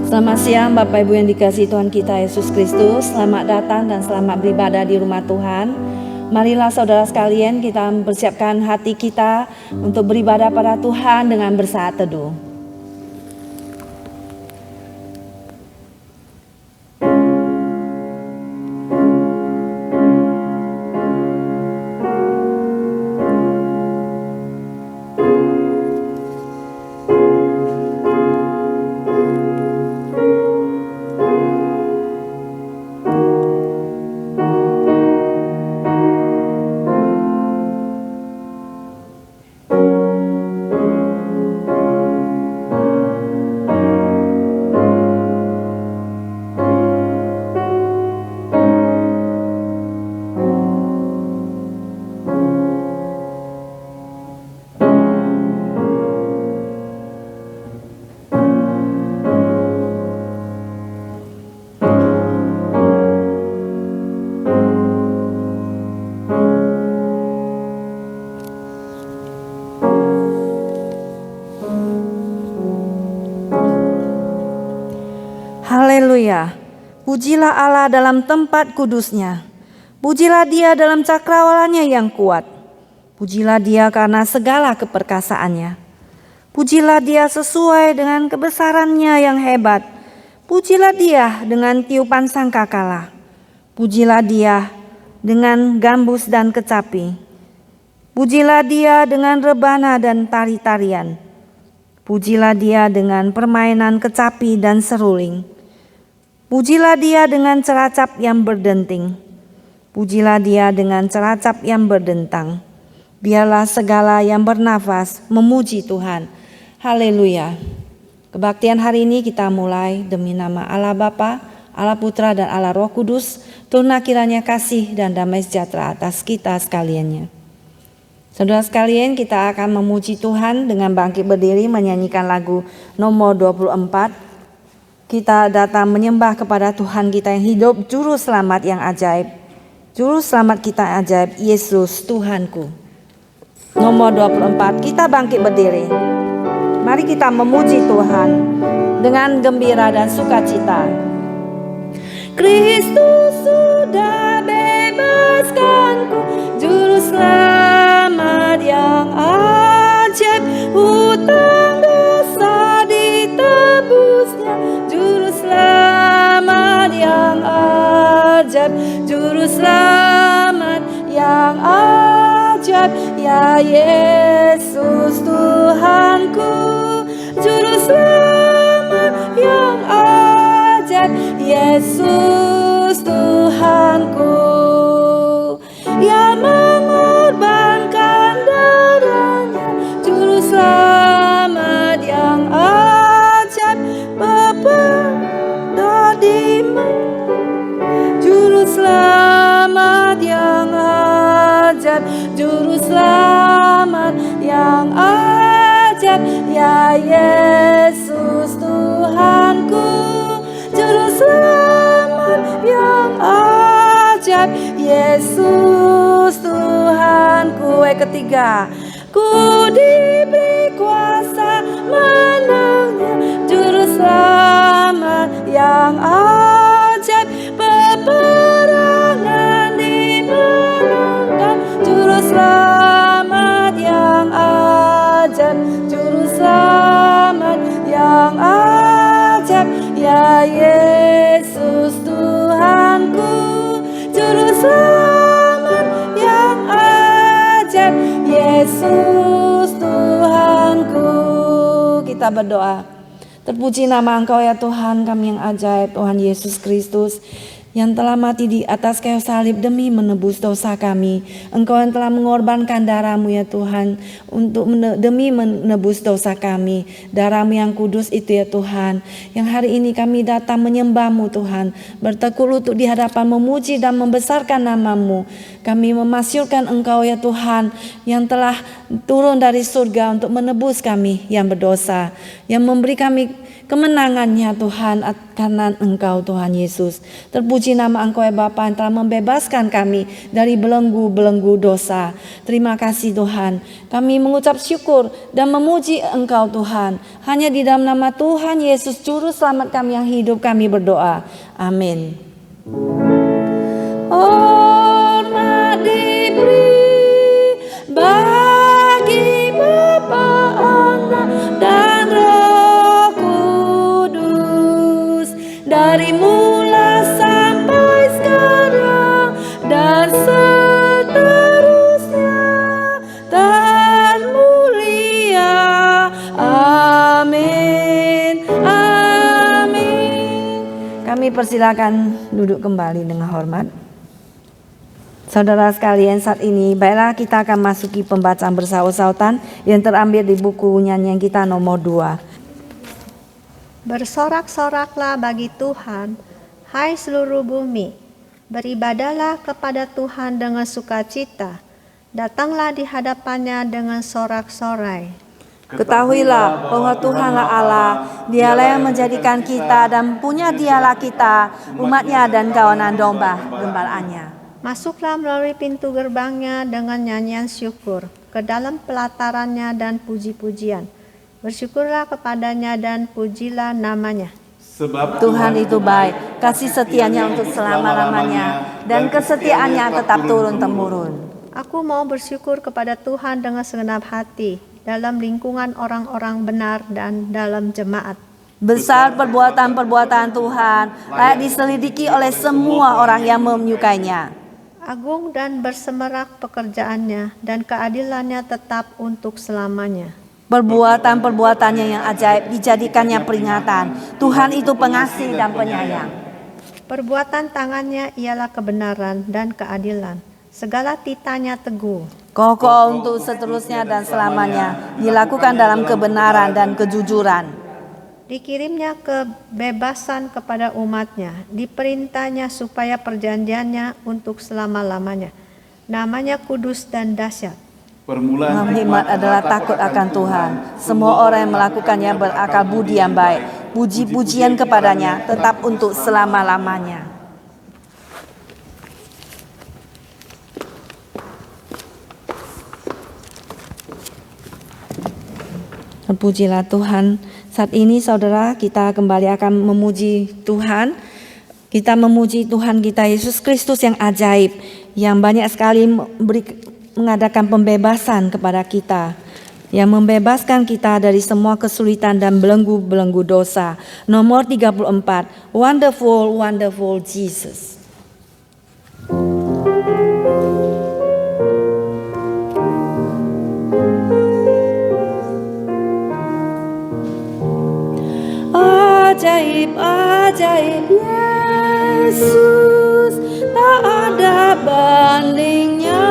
Selamat siang Bapak Ibu yang dikasihi Tuhan kita Yesus Kristus. Selamat datang dan selamat beribadah di rumah Tuhan. Marilah saudara sekalian kita mempersiapkan hati kita untuk beribadah pada Tuhan dengan bersaat teduh. Haleluya. Pujilah Allah dalam tempat kudusnya. Pujilah Dia dalam cakrawalannya yang kuat. Pujilah Dia karena segala keperkasaannya. Pujilah Dia sesuai dengan kebesarannya yang hebat. Pujilah Dia dengan tiupan sangkakala. Pujilah Dia dengan gambus dan kecapi. Pujilah Dia dengan rebana dan tari-tarian. Pujilah Dia dengan permainan kecapi dan seruling. Pujilah Dia dengan ceracap yang berdenting. Pujilah Dia dengan ceracap yang berdentang. Biarlah segala yang bernafas memuji Tuhan. Haleluya. Kebaktian hari ini kita mulai demi nama Allah Bapa, Allah Putra dan Allah Roh Kudus. Turunlah kiranya kasih dan damai sejahtera atas kita sekaliannya. Saudara sekalian, kita akan memuji Tuhan dengan bangkit berdiri menyanyikan lagu nomor 24. Kita datang menyembah kepada Tuhan kita yang hidup, Juru Selamat yang ajaib. Juru Selamat kita yang ajaib, Yesus Tuhanku. Nomor 24, kita bangkit berdiri. Mari kita memuji Tuhan dengan gembira dan sukacita. Kristus sudah bebaskanku, Juru Selamat yang ajaib. Hutang dosa ditebusnya, Juru Selamat yang ajaib. Juru Selamat yang ajaib, ya Yesus Tuhanku. Juru Selamat yang ajaib, Yesus Tuhanku. Ya mengorbankan darahnya, Juru Selamat yang ajaib. Beberapa Juru Selamat yang ajaib. Juru Selamat yang ajaib, ya Yesus Tuhanku. Juru Selamat yang ajaib, Yesus Tuhanku. Ketiga, ku diberi kuasa menangnya, Juru Selamat yang ajaib. Peperangan dimenangkan, Juru Selamat yang ajaib. Juru Selamat yang ajaib, ya Yesus Tuhanku. Juru Selamat yang ajaib, Yesus Tuhanku. Kita berdoa. Terpuji nama Engkau ya Tuhan kami yang ajaib, Tuhan Yesus Kristus, yang telah mati di atas kayu salib demi menebus dosa kami. Engkau yang telah mengorbankan darah-Mu ya Tuhan demi menebus dosa kami. Darah-Mu yang kudus itu ya Tuhan, yang hari ini kami datang menyembah-Mu Tuhan, bertekuk lutut di hadapan memuji dan membesarkan nama-Mu. Kami memasyurkan Engkau ya Tuhan yang telah turun dari surga untuk menebus kami yang berdosa, yang memberi kami kemenangannya Tuhan karena Engkau Tuhan Yesus. Terpuji nama Engkau ya Bapa yang telah membebaskan kami dari belenggu-belenggu dosa. Terima kasih Tuhan. Kami mengucap syukur dan memuji Engkau Tuhan. Hanya di dalam nama Tuhan Yesus Juru Selamat kami yang hidup kami berdoa. Amin. Hormat diberi bagi Bapa, Anak dan Roh Kudus, dari mula sampai sekarang dan seterusnya dan mulia. Amin. Amin. Kami persilakan duduk kembali dengan hormat. Saudara sekalian, saat ini baiklah kita akan masuki pembacaan bersaut-sautan yang terambil di buku nyanyian kita nomor 2. Bersorak-soraklah bagi Tuhan, hai seluruh bumi. Beribadahlah kepada Tuhan dengan sukacita. Datanglah di hadapannya dengan sorak-sorai. Ketahuilah bahwa Tuhanlah Allah, Dialah yang menjadikan kita dan punya Dialah kita, umatnya dan kawanan domba gembalaannya. Masuklah melalui pintu gerbangnya dengan nyanyian syukur, ke dalam pelatarannya dan puji-pujian. Bersyukurlah kepadanya dan pujilah namanya. Sebab Tuhan itu baik, kasih setianya untuk selama-lamanya, dan kesetiaannya tetap turun-temurun. Aku mau bersyukur kepada Tuhan dengan segenap hati, dalam lingkungan orang-orang benar dan dalam jemaat. Besar perbuatan-perbuatan Tuhan, layak diselidiki oleh semua orang yang menyukainya. Agung dan bersemerak pekerjaannya, dan keadilannya tetap untuk selamanya. Perbuatan-perbuatannya yang ajaib dijadikannya peringatan. Tuhan itu pengasih dan penyayang. Perbuatan tangannya ialah kebenaran dan keadilan. Segala titanya teguh. Kokoh untuk seterusnya dan selamanya, dilakukan dalam kebenaran dan kejujuran. Dikirimnya kebebasan kepada umatnya, diperintahnya supaya perjanjiannya untuk selama-lamanya. Namanya kudus dan dahsyat. permulaan Hikmat adalah takut akan Tuhan. Semua orang yang melakukannya berakal budi yang baik. Puji-pujian kepadanya tetap untuk selama-lamanya. Terpujilah Tuhan. Saat ini saudara, kita kembali akan memuji Tuhan. Kita memuji Tuhan kita Yesus Kristus yang ajaib, yang banyak sekali mengadakan pembebasan kepada kita, yang membebaskan kita dari semua kesulitan dan belenggu-belenggu dosa. Nomor 34, Wonderful, Wonderful Jesus. Ajaib, ajaib Yesus, tak ada bandingnya.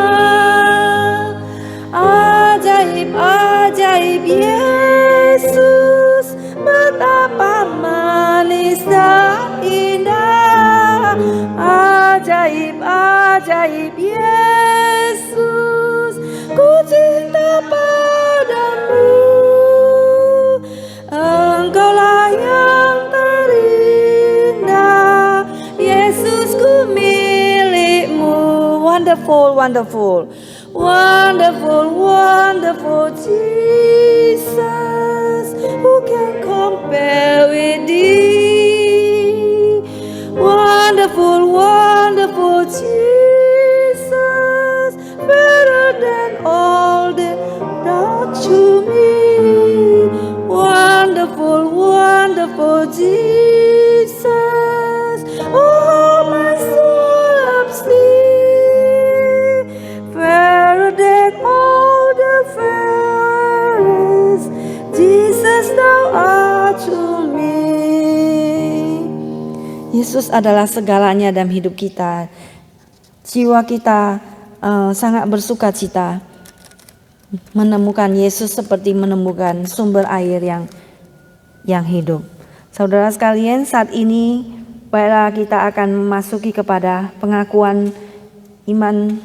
Ajaib, ajaib Yesus, betapa manis dan indah. Ajaib, ajaib Yesus, ku cinta padamu. Engkaulah yang terindah, Yesusku milikmu. Wonderful, wonderful, wonderful, wonderful Jesus. Who can compare with thee? Wonderful, wonderful Jesus, better than all that thou to me. Wonderful, wonderful Jesus, oh my soul loves thee, fairer than all the fairest, Jesus thou art to me. Yesus adalah segalanya dalam hidup kita. Jiwa kita sangat bersuka cita menemukan Yesus seperti menemukan sumber air yang hidup. Saudara sekalian, saat ini baiklah kita akan memasuki kepada pengakuan iman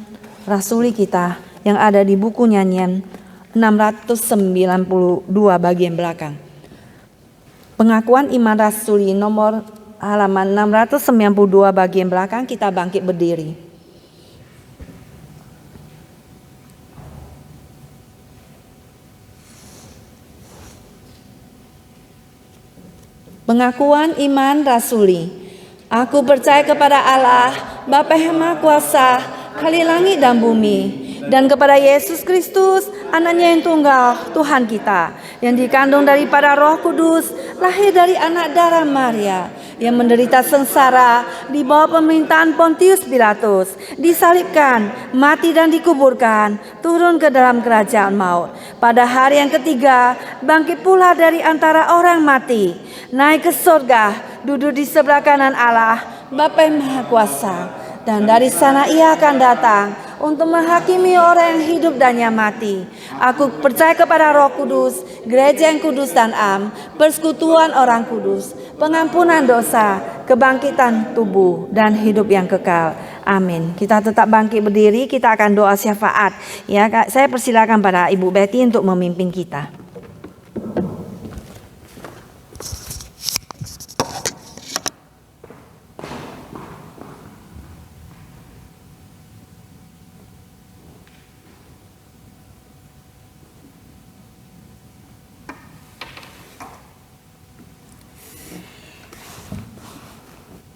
rasuli kita yang ada di buku nyanyian 692 bagian belakang. Pengakuan iman rasuli nomor halaman 692 bagian belakang, kita bangkit berdiri. Pengakuan iman rasuli. Aku percaya kepada Allah, Bapa yang Maha Kuasa, Kali langit dan bumi, dan kepada Yesus Kristus, Anaknya yang tunggal, Tuhan kita, yang dikandung daripada Roh Kudus, lahir dari anak darah Maria, yang menderita sengsara di bawah pemerintahan Pontius Pilatus, disalibkan, mati dan dikuburkan, turun ke dalam kerajaan maut. Pada hari yang ketiga, bangkit pula dari antara orang mati, naik ke surga, duduk di sebelah kanan Allah, Bapa yang Maha Kuasa. Dan dari sana ia akan datang untuk menghakimi orang yang hidup dan yang mati. Aku percaya kepada Roh Kudus, gereja yang kudus dan am, persekutuan orang kudus, pengampunan dosa, kebangkitan tubuh, dan hidup yang kekal. Amin. Kita tetap bangkit berdiri, kita akan doa syafaat. Ya, saya persilakan pada Ibu Betty untuk memimpin kita.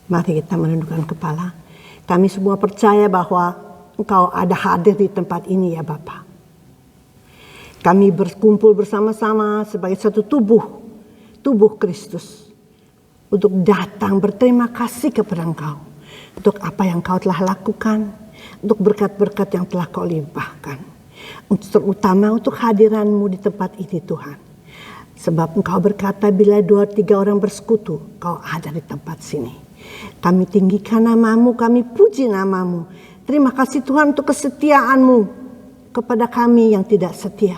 Mari kita menundukkan kepala. Kami semua percaya bahwa Engkau ada hadir di tempat ini ya Bapa. Kami berkumpul bersama-sama sebagai satu tubuh Kristus. Untuk datang berterima kasih kepada Engkau. Untuk apa yang Engkau telah lakukan. Untuk berkat-berkat yang telah Kau limpahkan. Terutama untuk hadiran-Mu di tempat ini Tuhan. Sebab Engkau berkata bila 2-3 orang bersekutu, Kau ada di tempat sini. Kami tinggikan nama-Mu, kami puji nama-Mu. Terima kasih Tuhan untuk kesetiaan-Mu kepada kami yang tidak setia.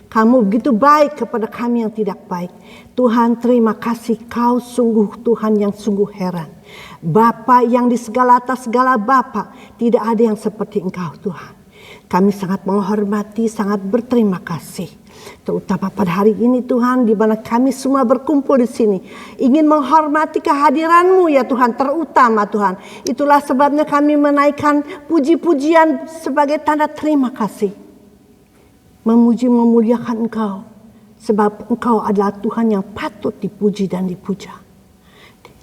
Kamu begitu baik kepada kami yang tidak baik. Tuhan, terima kasih, Kau sungguh Tuhan yang sungguh heran. Bapa yang di segala atas segala Bapa, tidak ada yang seperti Engkau Tuhan. Kami sangat menghormati, sangat berterima kasih. Terutama pada hari ini Tuhan, di mana kami semua berkumpul di sini, ingin menghormati kehadiran-Mu ya Tuhan, terutama Tuhan. Itulah sebabnya kami menaikkan puji-pujian sebagai tanda terima kasih. Memuji memuliakan Engkau, sebab Engkau adalah Tuhan yang patut dipuji dan dipuja.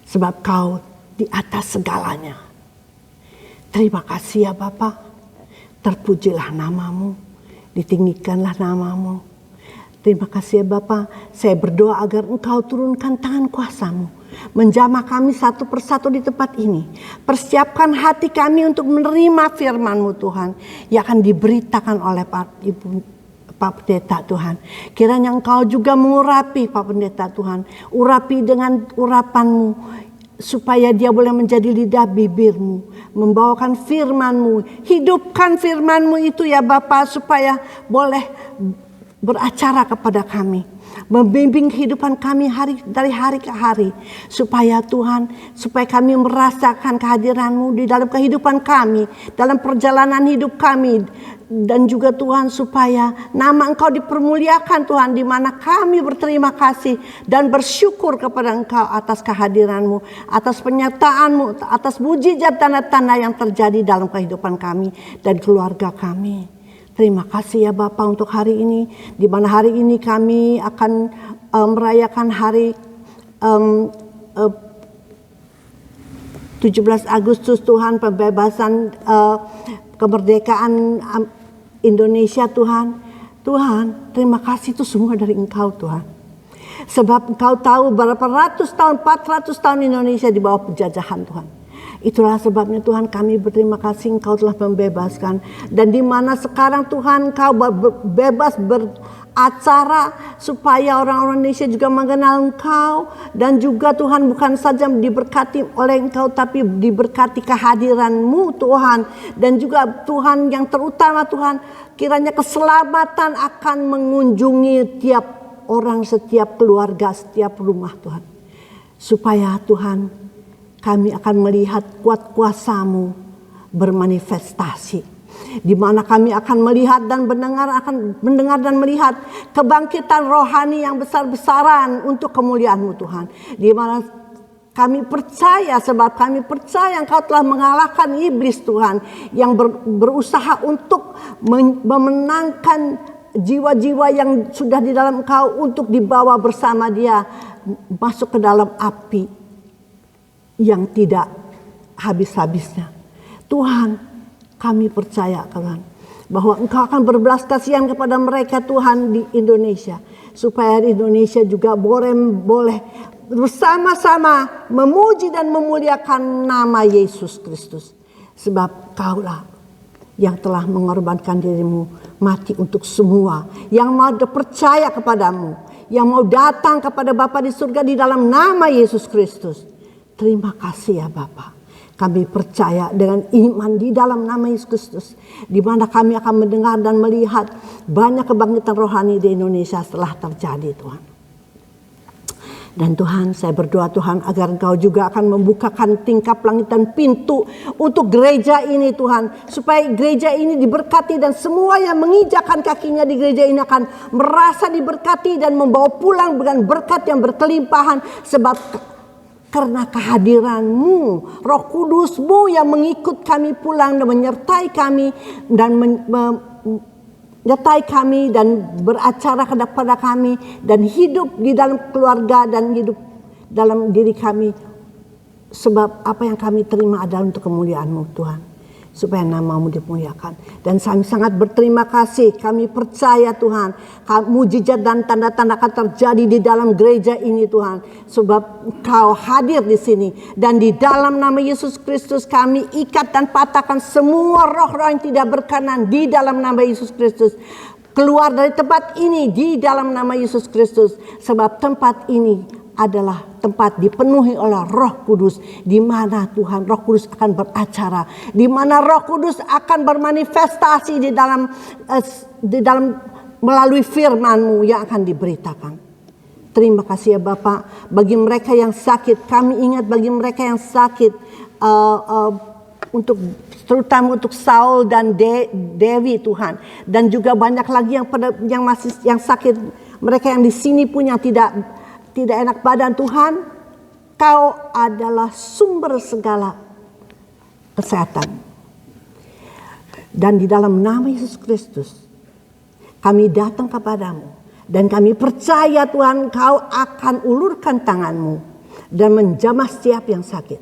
Sebab Kau di atas segalanya. Terima kasih ya Bapa. Terpujilah nama-Mu, ditinggikanlah nama-Mu. Terima kasih ya Bapa, saya berdoa agar Engkau turunkan tangan kuasa-Mu. Menjamah kami satu persatu di tempat ini. Persiapkan hati kami untuk menerima firman-Mu Tuhan. Yang akan diberitakan oleh Pak Pendeta Tuhan. Kiranya Engkau juga mengurapi Pak Pendeta Tuhan. Urapi dengan urapan-Mu. Supaya dia boleh menjadi lidah bibir-Mu. Membawakan firman-Mu. Hidupkan firman-Mu itu ya Bapa, supaya boleh beracara kepada kami, membimbing kehidupan kami dari hari ke hari, supaya Tuhan, supaya kami merasakan kehadiran-Mu di dalam kehidupan kami, dalam perjalanan hidup kami, dan juga Tuhan supaya nama Engkau dipermuliakan Tuhan, di mana kami berterima kasih dan bersyukur kepada Engkau atas kehadiran-Mu, atas penyertaan-Mu, atas mujizat tanda-tanda yang terjadi dalam kehidupan kami dan keluarga kami. Terima kasih ya Bapa untuk hari ini, di mana hari ini kami akan merayakan hari 17 Agustus Tuhan, pembebasan kemerdekaan Indonesia Tuhan. Tuhan, terima kasih itu semua dari Engkau Tuhan. Sebab Engkau tahu berapa ratus tahun, 400 tahun Indonesia di bawah penjajahan Tuhan. Itulah sebabnya Tuhan kami berterima kasih Engkau telah membebaskan. Dan di mana sekarang Tuhan Engkau bebas acara supaya orang-orang Indonesia juga mengenal Engkau. Dan juga Tuhan bukan saja diberkati oleh Engkau, tapi diberkati kehadiran-Mu Tuhan. Dan juga Tuhan yang terutama Tuhan, kiranya keselamatan akan mengunjungi tiap orang, setiap keluarga, setiap rumah Tuhan. Supaya Tuhan, kami akan melihat kuat kuasa-Mu bermanifestasi. Di mana kami akan melihat dan mendengar dan melihat kebangkitan rohani yang besar-besaran untuk kemuliaan-Mu Tuhan. Di mana kami percaya, sebab kami percaya Engkau telah mengalahkan iblis Tuhan, yang berusaha untuk memenangkan jiwa-jiwa yang sudah di dalam Engkau untuk dibawa bersama dia masuk ke dalam api yang tidak habis-habisnya. Tuhan, kami percaya Tuhan bahwa Engkau akan berbelas kasihan kepada mereka Tuhan di Indonesia. Supaya Indonesia juga boleh bersama-sama memuji dan memuliakan nama Yesus Kristus. Sebab Kaulah yang telah mengorbankan dirimu mati untuk semua yang mau percaya kepadamu, yang mau datang kepada Bapa di surga di dalam nama Yesus Kristus. Terima kasih ya Bapa. Kami percaya dengan iman di dalam nama Yesus Kristus, di mana kami akan mendengar dan melihat banyak kebangkitan rohani di Indonesia setelah terjadi Tuhan. Dan Tuhan, saya berdoa Tuhan agar Engkau juga akan membukakan tingkap langit dan pintu untuk gereja ini Tuhan. Supaya gereja ini diberkati dan semua yang menginjakkan kakinya di gereja ini akan merasa diberkati dan membawa pulang dengan berkat yang berkelimpahan. Sebab karena kehadiran-Mu, Roh Kudus-Mu yang mengikut kami pulang dan menyertai kami dan menyertai kami dan beracara kepada kami dan hidup di dalam keluarga dan hidup dalam diri kami. Sebab apa yang kami terima adalah untuk kemuliaan-Mu Tuhan, supaya nama-Mu dimuliakan. Dan kami sangat berterima kasih. Kami percaya Tuhan, mujizat dan tanda-tanda akan terjadi di dalam gereja ini Tuhan. Sebab Engkau hadir di sini. Dan di dalam nama Yesus Kristus kami ikat dan patahkan semua roh-roh yang tidak berkenan di dalam nama Yesus Kristus. Keluar dari tempat ini di dalam nama Yesus Kristus. Sebab tempat ini adalah tempat dipenuhi oleh Roh Kudus, di mana Tuhan Roh Kudus akan beracara, di mana Roh Kudus akan bermanifestasi di dalam melalui firman-Mu yang akan diberitakan. Terima kasih ya Bapak. Bagi mereka yang sakit, kami ingat bagi mereka yang sakit, terutama untuk Saul dan Dewi Tuhan, dan juga banyak lagi yang sakit, mereka yang di sini punya tidak enak badan Tuhan. Kau adalah sumber segala kesehatan. Dan di dalam nama Yesus Kristus kami datang kepadamu dan kami percaya Tuhan, Kau akan ulurkan tangan-Mu dan menjamah setiap yang sakit.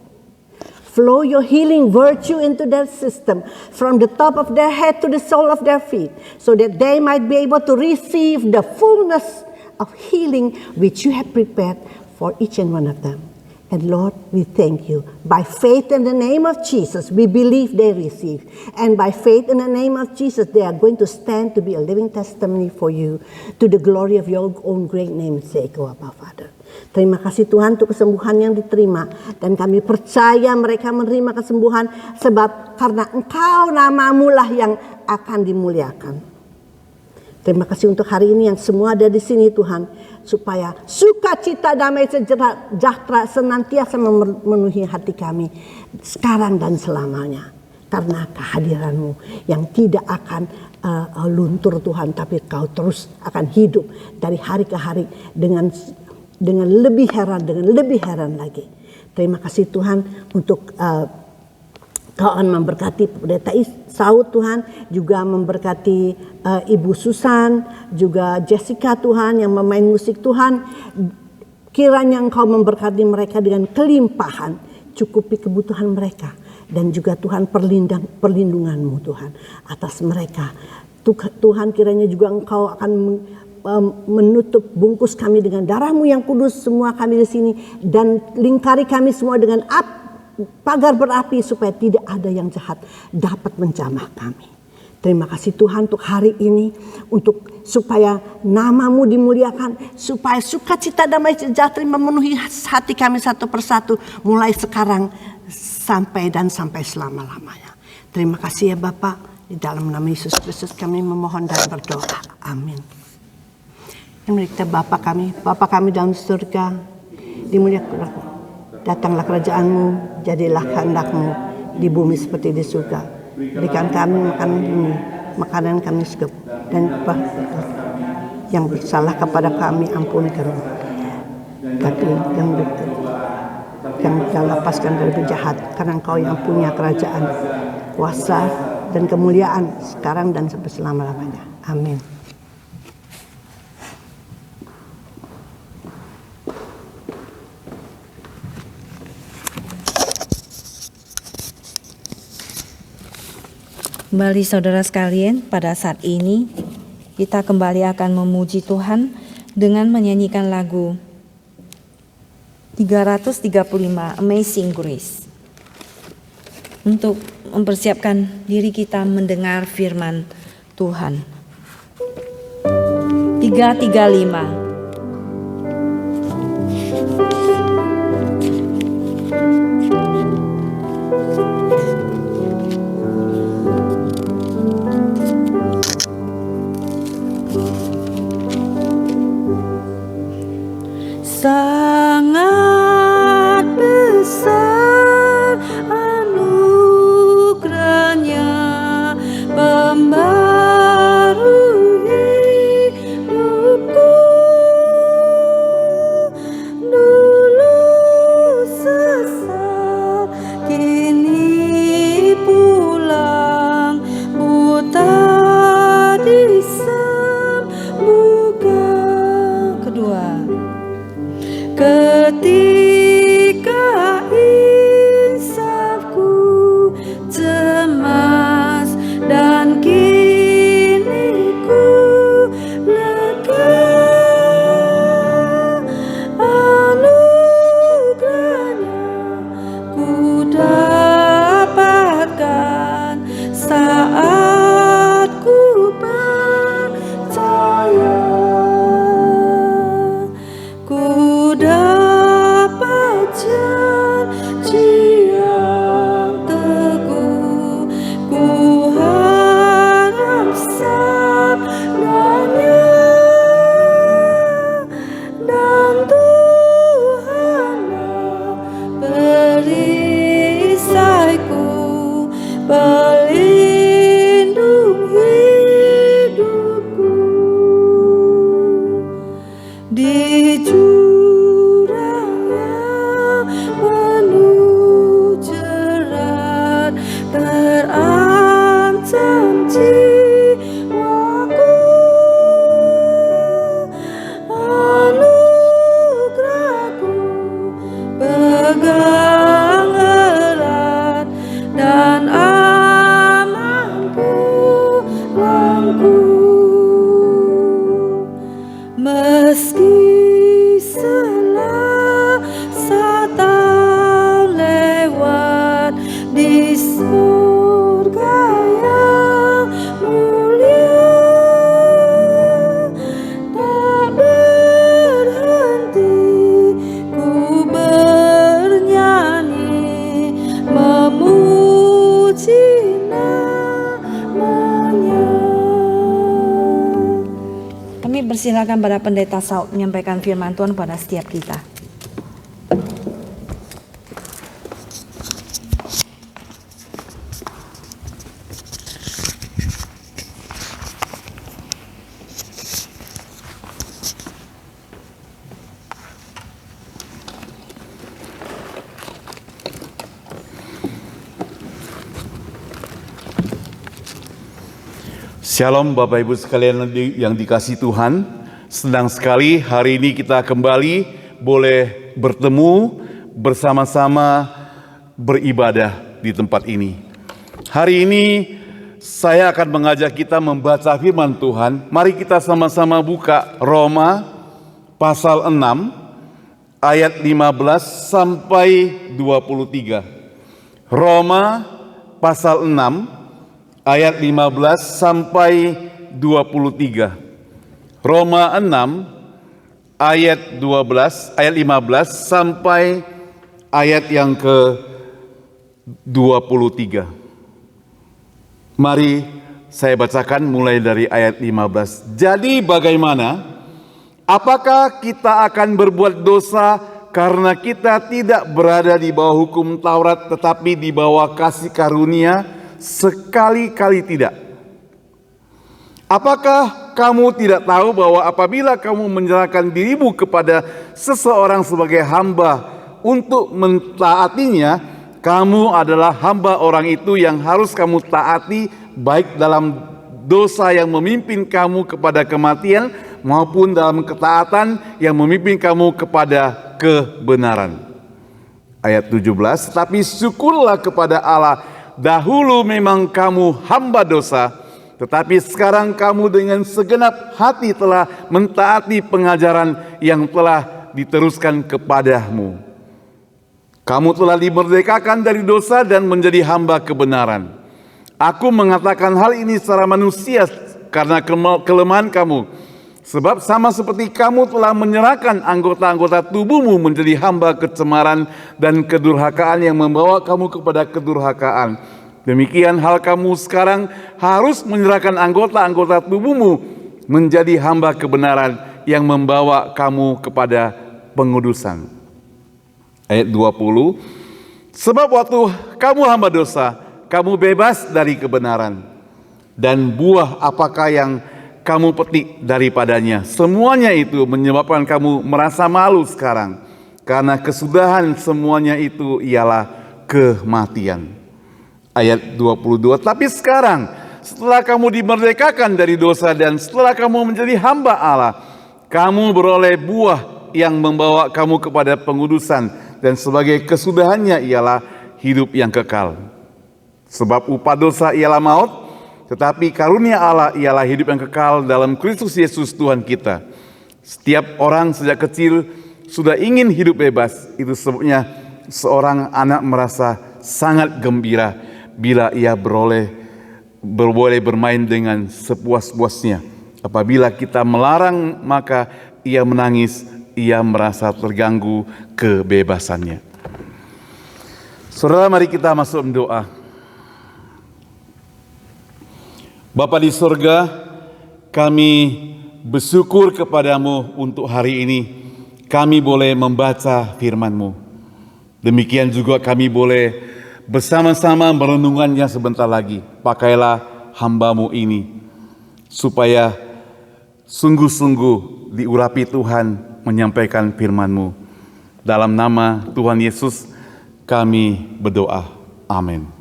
Flow your healing virtue into their system from the top of their head to the sole of their feet, so that they might be able to receive the fullness of healing which you have prepared for each and one of them. And Lord, we thank you. By faith in the name of Jesus, we believe they receive. And by faith in the name of Jesus, they are going to stand to be a living testimony for you, to the glory of your own great name, sake, O Abba Father. Terima kasih Tuhan untuk kesembuhan yang diterima. Dan kami percaya mereka menerima kesembuhan, sebab karena Engkau, nama-Mu lah yang akan dimuliakan. Terima kasih untuk hari ini yang semua ada di sini Tuhan, supaya sukacita, damai, sejahtera senantiasa memenuhi hati kami sekarang dan selamanya. Karena kehadiran-Mu yang tidak akan luntur Tuhan, tapi Kau terus akan hidup dari hari ke hari dengan lebih heran lagi. Terima kasih Tuhan untuk Kau akan memberkati Pendeta Saud Tuhan, juga memberkati Ibu Susan, juga Jessica Tuhan yang memain musik Tuhan. Kiranya Engkau memberkati mereka dengan kelimpahan, cukupi kebutuhan mereka. Dan juga Tuhan perlindungan-Mu Tuhan atas mereka. Tuhan, kiranya juga Engkau akan menutup bungkus kami dengan darah-Mu yang kudus, semua kami di sini, dan lingkari kami semua dengan pagar berapi, supaya tidak ada yang jahat dapat menjamah kami. Terima kasih Tuhan untuk hari ini, untuk supaya nama-Mu dimuliakan, supaya sukacita damai sejahtera memenuhi hati kami satu persatu, mulai sekarang sampai selama-lamanya. Terima kasih ya Bapak, di dalam nama Yesus Kristus kami memohon dan berdoa. Amin. Mari kita Bapa kami dalam surga, dimuliakan, datanglah kerajaan-Mu, jadilah kehendak-Mu di bumi seperti di surga. Berikan kami makanan kami sekep, dan yang bersalah kepada kami ampuni kami. Tapi yang kita lepaskan dari penjahat, karena Engkau yang punya kerajaan, kuasa dan kemuliaan sekarang dan sampai selama-lamanya. Amin. Kembali saudara sekalian, pada saat ini kita kembali akan memuji Tuhan dengan menyanyikan lagu 335 Amazing Grace. Untuk mempersiapkan diri kita mendengar firman Tuhan. 335. Sangat besar anugerahnya, membarui hidupku. Dulu sesat, kini pulang, buta disembuhkan. Kedua. Ketika insafku cemas dan kini ku lega, anugerahnya ku dapatkan saat ku percaya. Ku dapat janji yang teguh, ku harap sabdanya, dan Tuhanlah perisaiku, pelindung hidupku. Di jurang yang penuh jerat, terancam jiwaku, anugerahku pegang erat, dan aman pulangku. Meski selasa tahun lewat di surga yang mulia, tak berhenti ku bernyanyi memuji namanya. Kami persilakan pada pendeta Saud menyampaikan firman Tuhan pada setiap kita. Shalom Bapak Ibu sekalian yang dikasihi Tuhan. Senang sekali hari ini kita kembali boleh bertemu bersama-sama beribadah di tempat ini. Hari ini saya akan mengajak kita membaca firman Tuhan. Mari kita sama-sama buka Roma pasal 6 ayat 15 sampai 23. Roma pasal 6 ayat 15 sampai 23. Roma 6 ayat 15 sampai ayat yang ke-23. Mari saya bacakan mulai dari ayat 15. Jadi bagaimana? Apakah kita akan berbuat dosa karena kita tidak berada di bawah hukum Taurat tetapi di bawah kasih karunia? Sekali-kali tidak. Apakah kamu tidak tahu bahwa apabila kamu menyerahkan dirimu kepada seseorang sebagai hamba untuk mentaatinya, kamu adalah hamba orang itu yang harus kamu taati, baik dalam dosa yang memimpin kamu kepada kematian maupun dalam ketaatan yang memimpin kamu kepada kebenaran. Ayat 17, tetapi syukurlah kepada Allah, dahulu memang kamu hamba dosa, tetapi sekarang kamu dengan segenap hati telah mentaati pengajaran yang telah diteruskan kepadamu. Kamu telah dimerdekakan dari dosa dan menjadi hamba kebenaran. Aku mengatakan hal ini secara manusia karena kelemahan kamu. Sebab sama seperti kamu telah menyerahkan anggota-anggota tubuhmu menjadi hamba kecemaran dan kedurhakaan yang membawa kamu kepada kedurhakaan. Demikian hal kamu sekarang harus menyerahkan anggota-anggota tubuhmu menjadi hamba kebenaran yang membawa kamu kepada pengudusan. Ayat 20. Sebab waktu kamu hamba dosa, kamu bebas dari kebenaran. Dan buah apakah yang kamu petik daripadanya? Semuanya itu menyebabkan kamu merasa malu sekarang. Karena kesudahan semuanya itu ialah kematian. Ayat 22. Tapi sekarang setelah kamu dimerdekakan dari dosa dan setelah kamu menjadi hamba Allah, kamu beroleh buah yang membawa kamu kepada pengudusan. Dan sebagai kesudahannya ialah hidup yang kekal. Sebab upah dosa ialah maut, tetapi karunia Allah ialah hidup yang kekal dalam Kristus Yesus Tuhan kita. Setiap orang sejak kecil sudah ingin hidup bebas. Itu sebabnya seorang anak merasa sangat gembira bila ia boleh bermain dengan sepuas-puasnya. Apabila kita melarang, maka ia menangis, ia merasa terganggu kebebasannya. Saudara, mari kita masuk doa. Bapa di surga, kami bersyukur kepadamu untuk hari ini. Kami boleh membaca firman-Mu. Demikian juga kami boleh bersama-sama merenungkannya sebentar lagi. Pakailah hamba-Mu ini, supaya sungguh-sungguh diurapi Tuhan menyampaikan firman-Mu. Dalam nama Tuhan Yesus kami berdoa. Amin.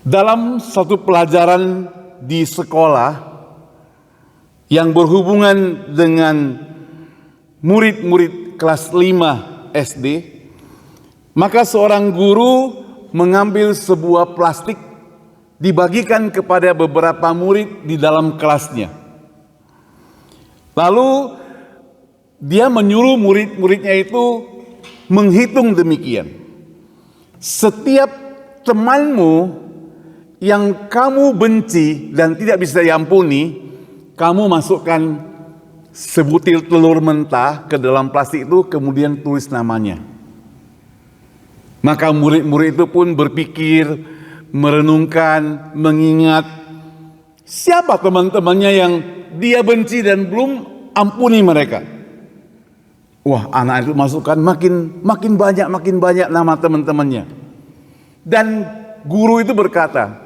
Dalam satu pelajaran di sekolah yang berhubungan dengan murid-murid kelas 5 SD, maka seorang guru mengambil sebuah plastik dibagikan kepada beberapa murid di dalam kelasnya. Lalu dia menyuruh murid-muridnya itu menghitung demikian. Setiap temanmu yang kamu benci dan tidak bisa diampuni, kamu masukkan sebutir telur mentah ke dalam plastik itu, kemudian tulis namanya. Maka murid-murid itu pun berpikir, merenungkan, mengingat siapa teman-temannya yang dia benci dan belum ampuni mereka. Wah, anak itu masukkan makin banyak nama teman-temannya. Dan guru itu berkata,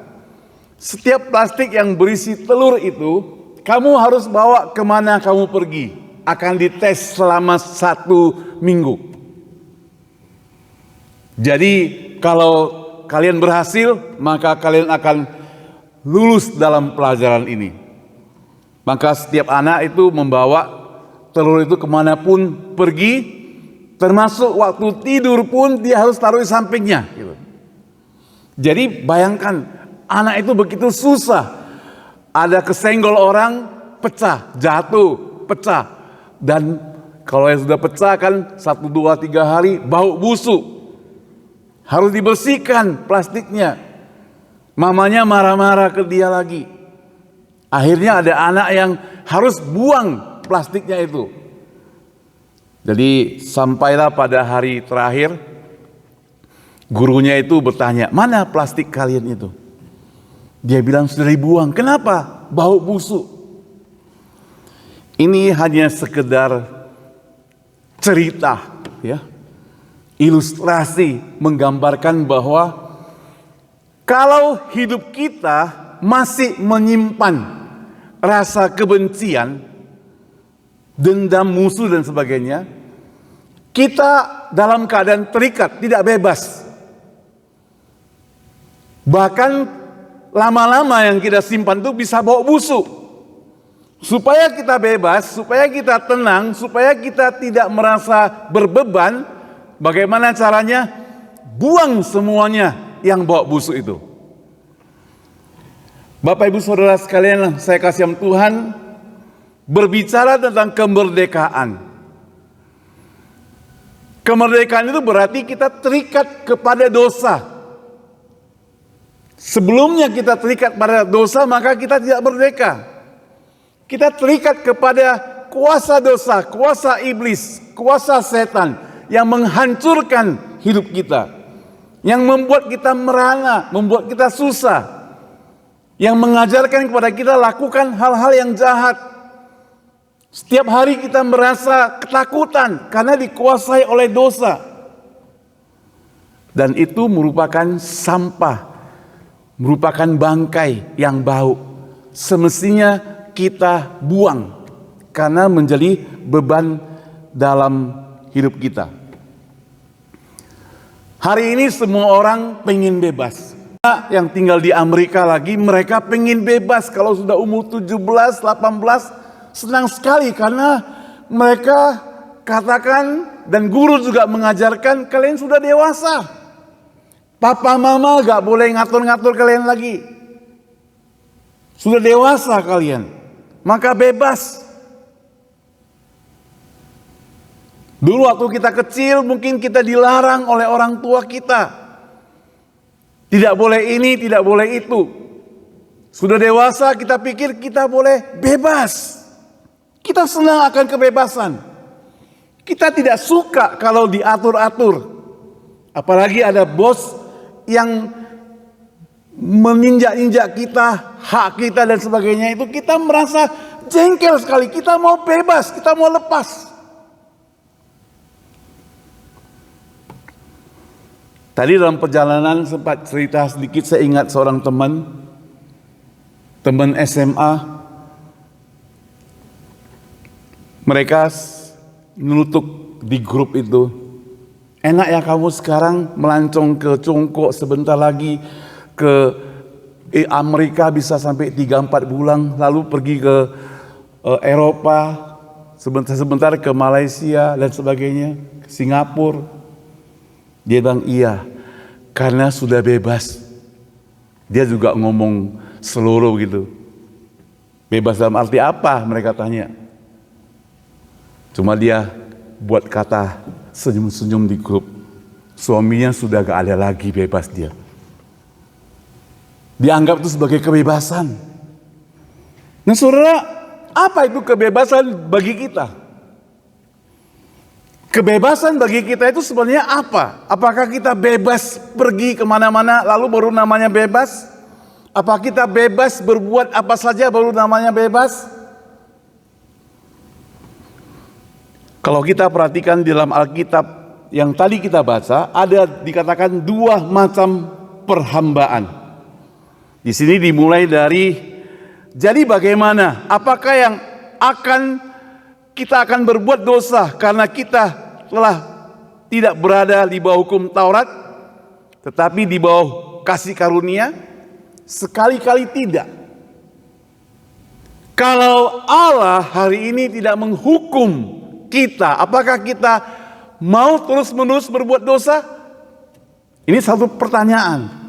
setiap plastik yang berisi telur itu, kamu harus bawa kemana kamu pergi. Akan dites selama 1 minggu. Jadi kalau kalian berhasil, maka kalian akan lulus dalam pelajaran ini. Maka setiap anak itu membawa telur itu kemanapun pergi, termasuk waktu tidur pun dia harus taruh di sampingnya. Gitu. Jadi bayangkan, anak itu begitu susah. Ada kesenggol orang, pecah, jatuh, pecah. Dan kalau yang sudah pecah kan 1, 2, 3 hari bau busuk. Harus dibersihkan plastiknya. Mamanya marah-marah ke dia lagi. Akhirnya ada anak yang harus buang plastiknya itu. Jadi sampailah pada hari terakhir, gurunya itu bertanya, mana plastik kalian itu? Dia bilang sudah dibuang. Kenapa? Bau busuk. Ini hanya sekedar cerita, ya, ilustrasi menggambarkan bahwa kalau hidup kita masih menyimpan rasa kebencian, dendam, musuh dan sebagainya, kita dalam keadaan terikat, tidak bebas. Bahkan lama-lama yang kita simpan itu bisa bau busuk. Supaya kita bebas, supaya kita tenang, supaya kita tidak merasa berbeban, bagaimana caranya? Buang semuanya yang bau busuk itu. Bapak Ibu Saudara sekalian, saya kasihan Tuhan berbicara tentang kemerdekaan. Kemerdekaan itu berarti kita terikat kepada dosa. Sebelumnya kita terikat pada dosa, maka kita tidak merdeka. Kita terikat kepada kuasa dosa, kuasa iblis, kuasa setan yang menghancurkan hidup kita, yang membuat kita merana, membuat kita susah, yang mengajarkan kepada kita lakukan hal-hal yang jahat. Setiap hari kita merasa ketakutan karena dikuasai oleh dosa. Dan itu merupakan sampah, merupakan bangkai yang bau. Semestinya kita buang karena menjadi beban dalam hidup kita. Hari ini semua orang pengen bebas. Yang tinggal di Amerika lagi, mereka pengen bebas. Kalau sudah umur 17, 18, senang sekali karena mereka katakan, dan guru juga mengajarkan, kalian sudah dewasa. Papa mama gak boleh ngatur-ngatur kalian lagi. Sudah dewasa kalian, maka bebas. Dulu waktu kita kecil mungkin kita dilarang oleh orang tua kita. Tidak boleh ini, tidak boleh itu. Sudah dewasa kita pikir kita boleh bebas. Kita senang akan kebebasan. Kita tidak suka kalau diatur-atur. Apalagi ada bos yang meninjak-injak kita, hak kita dan sebagainya, itu kita merasa jengkel sekali. Kita mau bebas, kita mau lepas. Tadi dalam perjalanan sempat cerita sedikit, saya ingat seorang teman SMA. Mereka menutup di grup itu. Enak ya kamu sekarang melancong ke Congkok, sebentar lagi ke Amerika bisa sampai 3-4 bulan, lalu pergi ke Eropa, sebentar-sebentar ke Malaysia dan sebagainya, ke Singapura. Dia bilang iya, karena sudah bebas. Dia juga ngomong seluruh gitu. Bebas dalam arti apa? Mereka tanya. Cuma dia buat kata senyum-senyum di grup. Suaminya sudah gak ada lagi, bebas dia. Dianggap itu sebagai kebebasan. Nah saudara, apa itu kebebasan bagi kita? Kebebasan bagi kita itu sebenarnya apa? Apakah kita bebas pergi kemana-mana lalu baru namanya bebas? Apa kita bebas berbuat apa saja baru namanya bebas? Kalau kita perhatikan di dalam Alkitab yang tadi kita baca, ada dikatakan 2 macam perhambaan. Di sini dimulai dari, jadi bagaimana? Apakah yang kita akan berbuat dosa karena kita telah tidak berada di bawah hukum Taurat, tetapi di bawah kasih karunia? Sekali-kali tidak. Kalau Allah hari ini tidak menghukum kita, apakah kita mau terus-menerus berbuat dosa? Ini satu pertanyaan.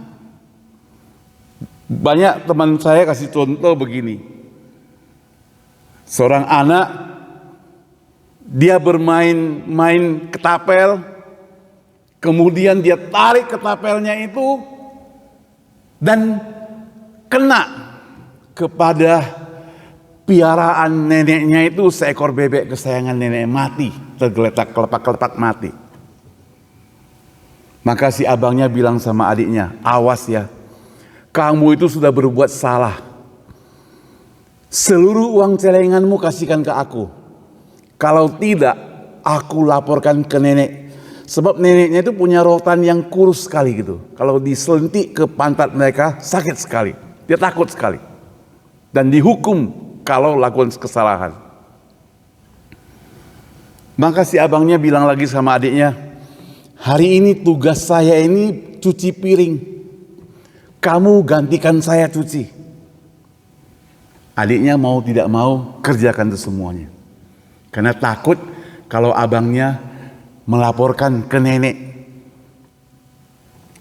Banyak teman saya kasih contoh begini. Seorang anak, dia bermain ketapel, Kemudian dia tarik ketapelnya itu dan kena kepada piaraan neneknya itu, seekor bebek kesayangan nenek mati, tergeletak kelepak-kelepak mati. Maka si abangnya bilang sama adiknya, awas ya, kamu itu sudah berbuat salah. Seluruh uang celenganmu kasihkan ke aku. Kalau tidak, aku laporkan ke nenek. Sebab neneknya itu punya rotan yang kurus sekali gitu. Kalau diselentik ke pantat mereka sakit sekali. Dia takut sekali. Dan dihukum kalau lakukan kesalahan. Maka si abangnya bilang lagi sama adiknya, hari ini tugas saya ini cuci piring. Kamu gantikan saya cuci. Adiknya mau tidak mau kerjakan itu semuanya. Karena takut kalau abangnya melaporkan ke nenek.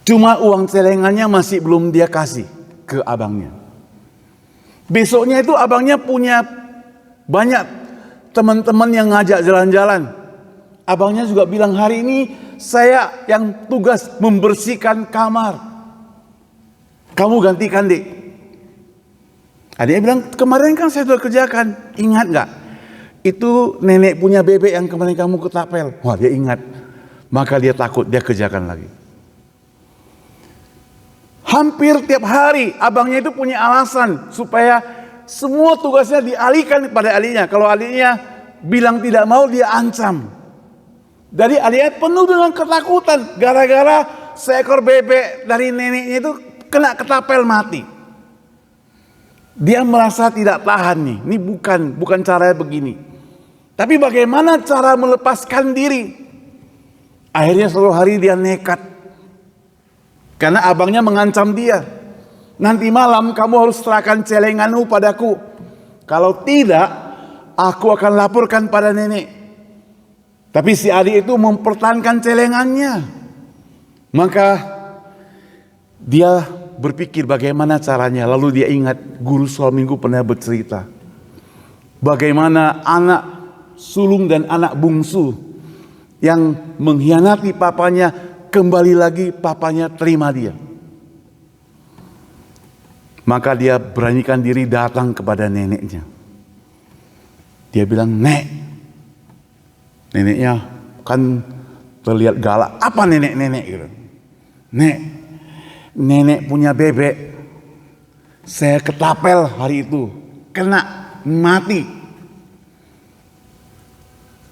Cuma uang celengannya masih belum dia kasih ke abangnya. Besoknya itu abangnya punya banyak teman-teman yang ngajak jalan-jalan. Abangnya juga bilang, hari ini saya yang tugas membersihkan kamar. Kamu gantikan, Dik. Adiknya bilang, kemarin kan saya sudah kerjakan. Ingat gak? Itu nenek punya bebek yang kemarin kamu ketapel. Wah, dia ingat. Maka dia takut, dia kerjakan lagi. Hampir tiap hari abangnya itu punya alasan supaya semua tugasnya dialihkan kepada adiknya. Kalau adiknya bilang tidak mau, dia ancam. Jadi adiknya penuh dengan ketakutan gara-gara seekor bebek dari neneknya itu kena ketapel mati. Dia merasa tidak tahan nih. Ini bukan caranya begini. Tapi bagaimana cara melepaskan diri? Akhirnya suatu hari dia nekat. Karena abangnya mengancam dia. Nanti malam kamu harus serahkan celenganmu padaku. Kalau tidak, aku akan laporkan pada nenek. Tapi si adik itu mempertahankan celengannya. Maka dia berpikir bagaimana caranya. Lalu dia ingat guru soal minggu pernah bercerita. Bagaimana anak sulung dan anak bungsu yang mengkhianati papanya, kembali lagi papanya terima dia. Maka dia beranikan diri datang kepada neneknya. Dia bilang, Nek. Neneknya kan terlihat galak. Apa nenek-nenek gitu? Nek, nenek punya bebek. Saya ketapel hari itu. Kena, mati.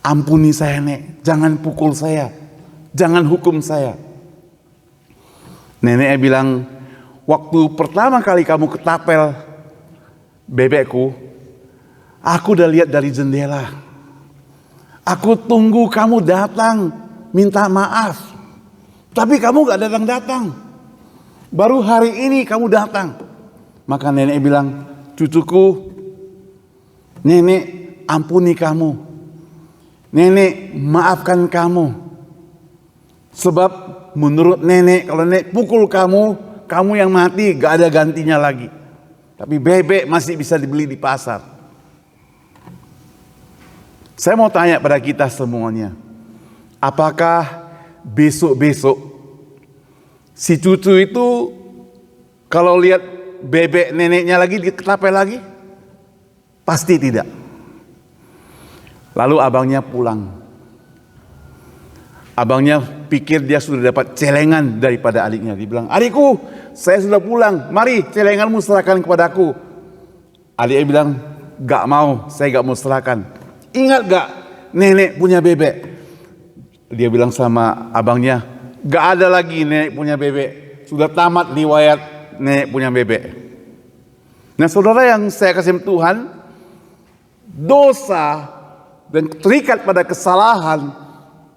Ampuni saya, Nek. Jangan pukul saya. Jangan hukum saya. Neneknya bilang, waktu pertama kali kamu ketapel bebekku, aku udah lihat dari jendela. Aku tunggu kamu datang minta maaf. Tapi kamu gak datang-datang. Baru hari ini kamu datang. Maka nenek bilang, cucuku, nenek ampuni kamu. Nenek maafkan kamu. Sebab menurut nenek, kalau nenek pukul kamu, kamu yang mati, gak ada gantinya lagi. Tapi bebek masih bisa dibeli di pasar. Saya mau tanya pada kita semuanya. Apakah besok-besok si cucu itu kalau lihat bebek neneknya lagi diketapel lagi? Pasti tidak. Lalu abangnya pulang. Abangnya pikir dia sudah dapat celengan daripada adiknya. Dia bilang, adikku, saya sudah pulang. Mari celenganmu serahkan kepadaku. Adiknya bilang, gak mau, saya gak mau serahkan. Ingat gak, nenek punya bebek? Dia bilang sama abangnya, gak ada lagi nenek punya bebek. Sudah tamat riwayat nenek punya bebek. Nah saudara yang saya kasih Tuhan, dosa dan terikat pada kesalahan,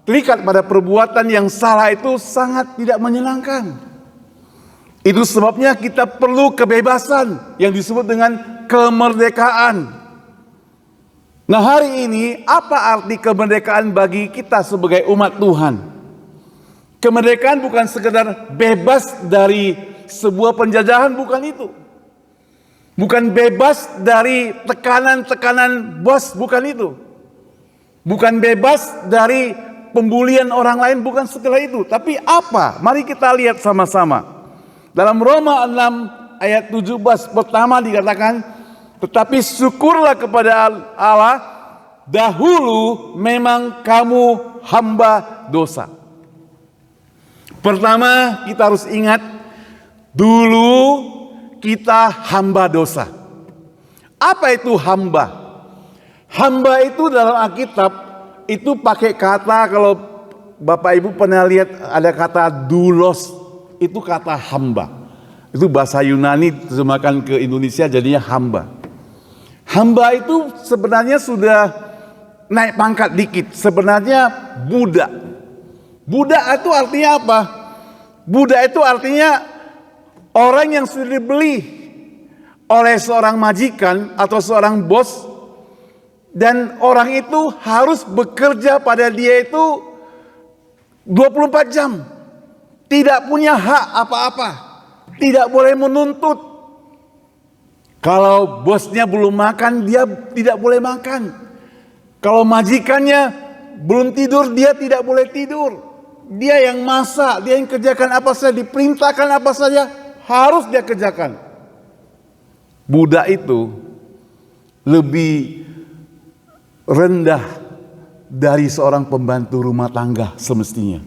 terikat pada perbuatan yang salah itu sangat tidak menyenangkan. Itu sebabnya kita perlu kebebasan yang disebut dengan kemerdekaan. Nah hari ini apa arti kemerdekaan bagi kita sebagai umat Tuhan? Kemerdekaan bukan sekedar bebas dari sebuah penjajahan, bukan itu. Bukan bebas dari tekanan-tekanan bos, bukan itu. Bukan bebas dari pembulian orang lain, bukan sekedar itu. Tapi apa? Mari kita lihat sama-sama. Dalam Roma 6 ayat 17 pertama dikatakan, tetapi syukurlah kepada Allah, dahulu memang kamu hamba dosa. Pertama kita harus ingat, dulu kita hamba dosa. Apa itu hamba? Hamba itu dalam Alkitab itu pakai kata, kalau Bapak Ibu pernah lihat ada kata doulos, itu kata hamba. Itu bahasa Yunani terjemahkan ke Indonesia jadinya hamba. Hamba itu sebenarnya sudah naik pangkat dikit, sebenarnya budak. Budak itu artinya apa? Budak itu artinya orang yang sudah dibeli oleh seorang majikan atau seorang bos, dan orang itu harus bekerja pada dia itu 24 jam. Tidak punya hak apa-apa. Tidak boleh menuntut. Kalau bosnya belum makan, dia tidak boleh makan. Kalau majikannya belum tidur, dia tidak boleh tidur. Dia yang masak, dia yang kerjakan apa saja, diperintahkan apa saja, harus dia kerjakan. Budak itu lebih rendah dari seorang pembantu rumah tangga semestinya.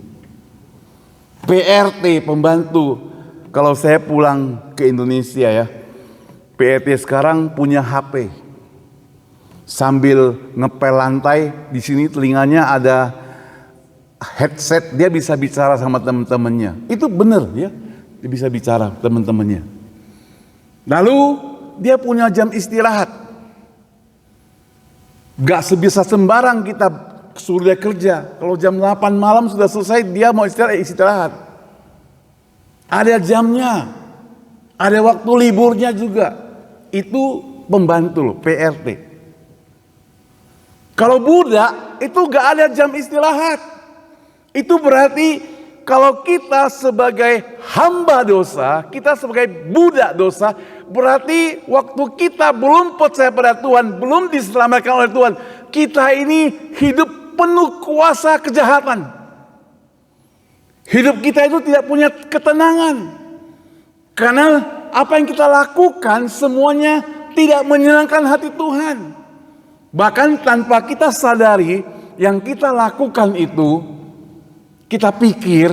PRT, pembantu. Kalau saya pulang ke Indonesia ya, PRT sekarang punya HP. Sambil ngepel lantai, di sini telinganya ada headset, dia bisa bicara sama teman-temannya. Itu benar ya, dia bisa bicara teman-temannya. Lalu dia punya jam istirahat. Gak sebisa sembarang kita suruh dia kerja. Kalau jam 8 malam sudah selesai, dia mau istirahat. Ada jamnya, ada waktu liburnya juga. Itu pembantu loh, PRT. Kalau budak itu gak ada jam istirahat. Itu berarti kalau kita sebagai hamba dosa, kita sebagai budak dosa, berarti waktu kita belum percaya pada Tuhan, belum diselamatkan oleh Tuhan, kita ini hidup penuh kuasa kejahatan. Hidup kita itu tidak punya ketenangan. Karena apa yang kita lakukan semuanya tidak menyenangkan hati Tuhan. Bahkan tanpa kita sadari, yang kita lakukan itu kita pikir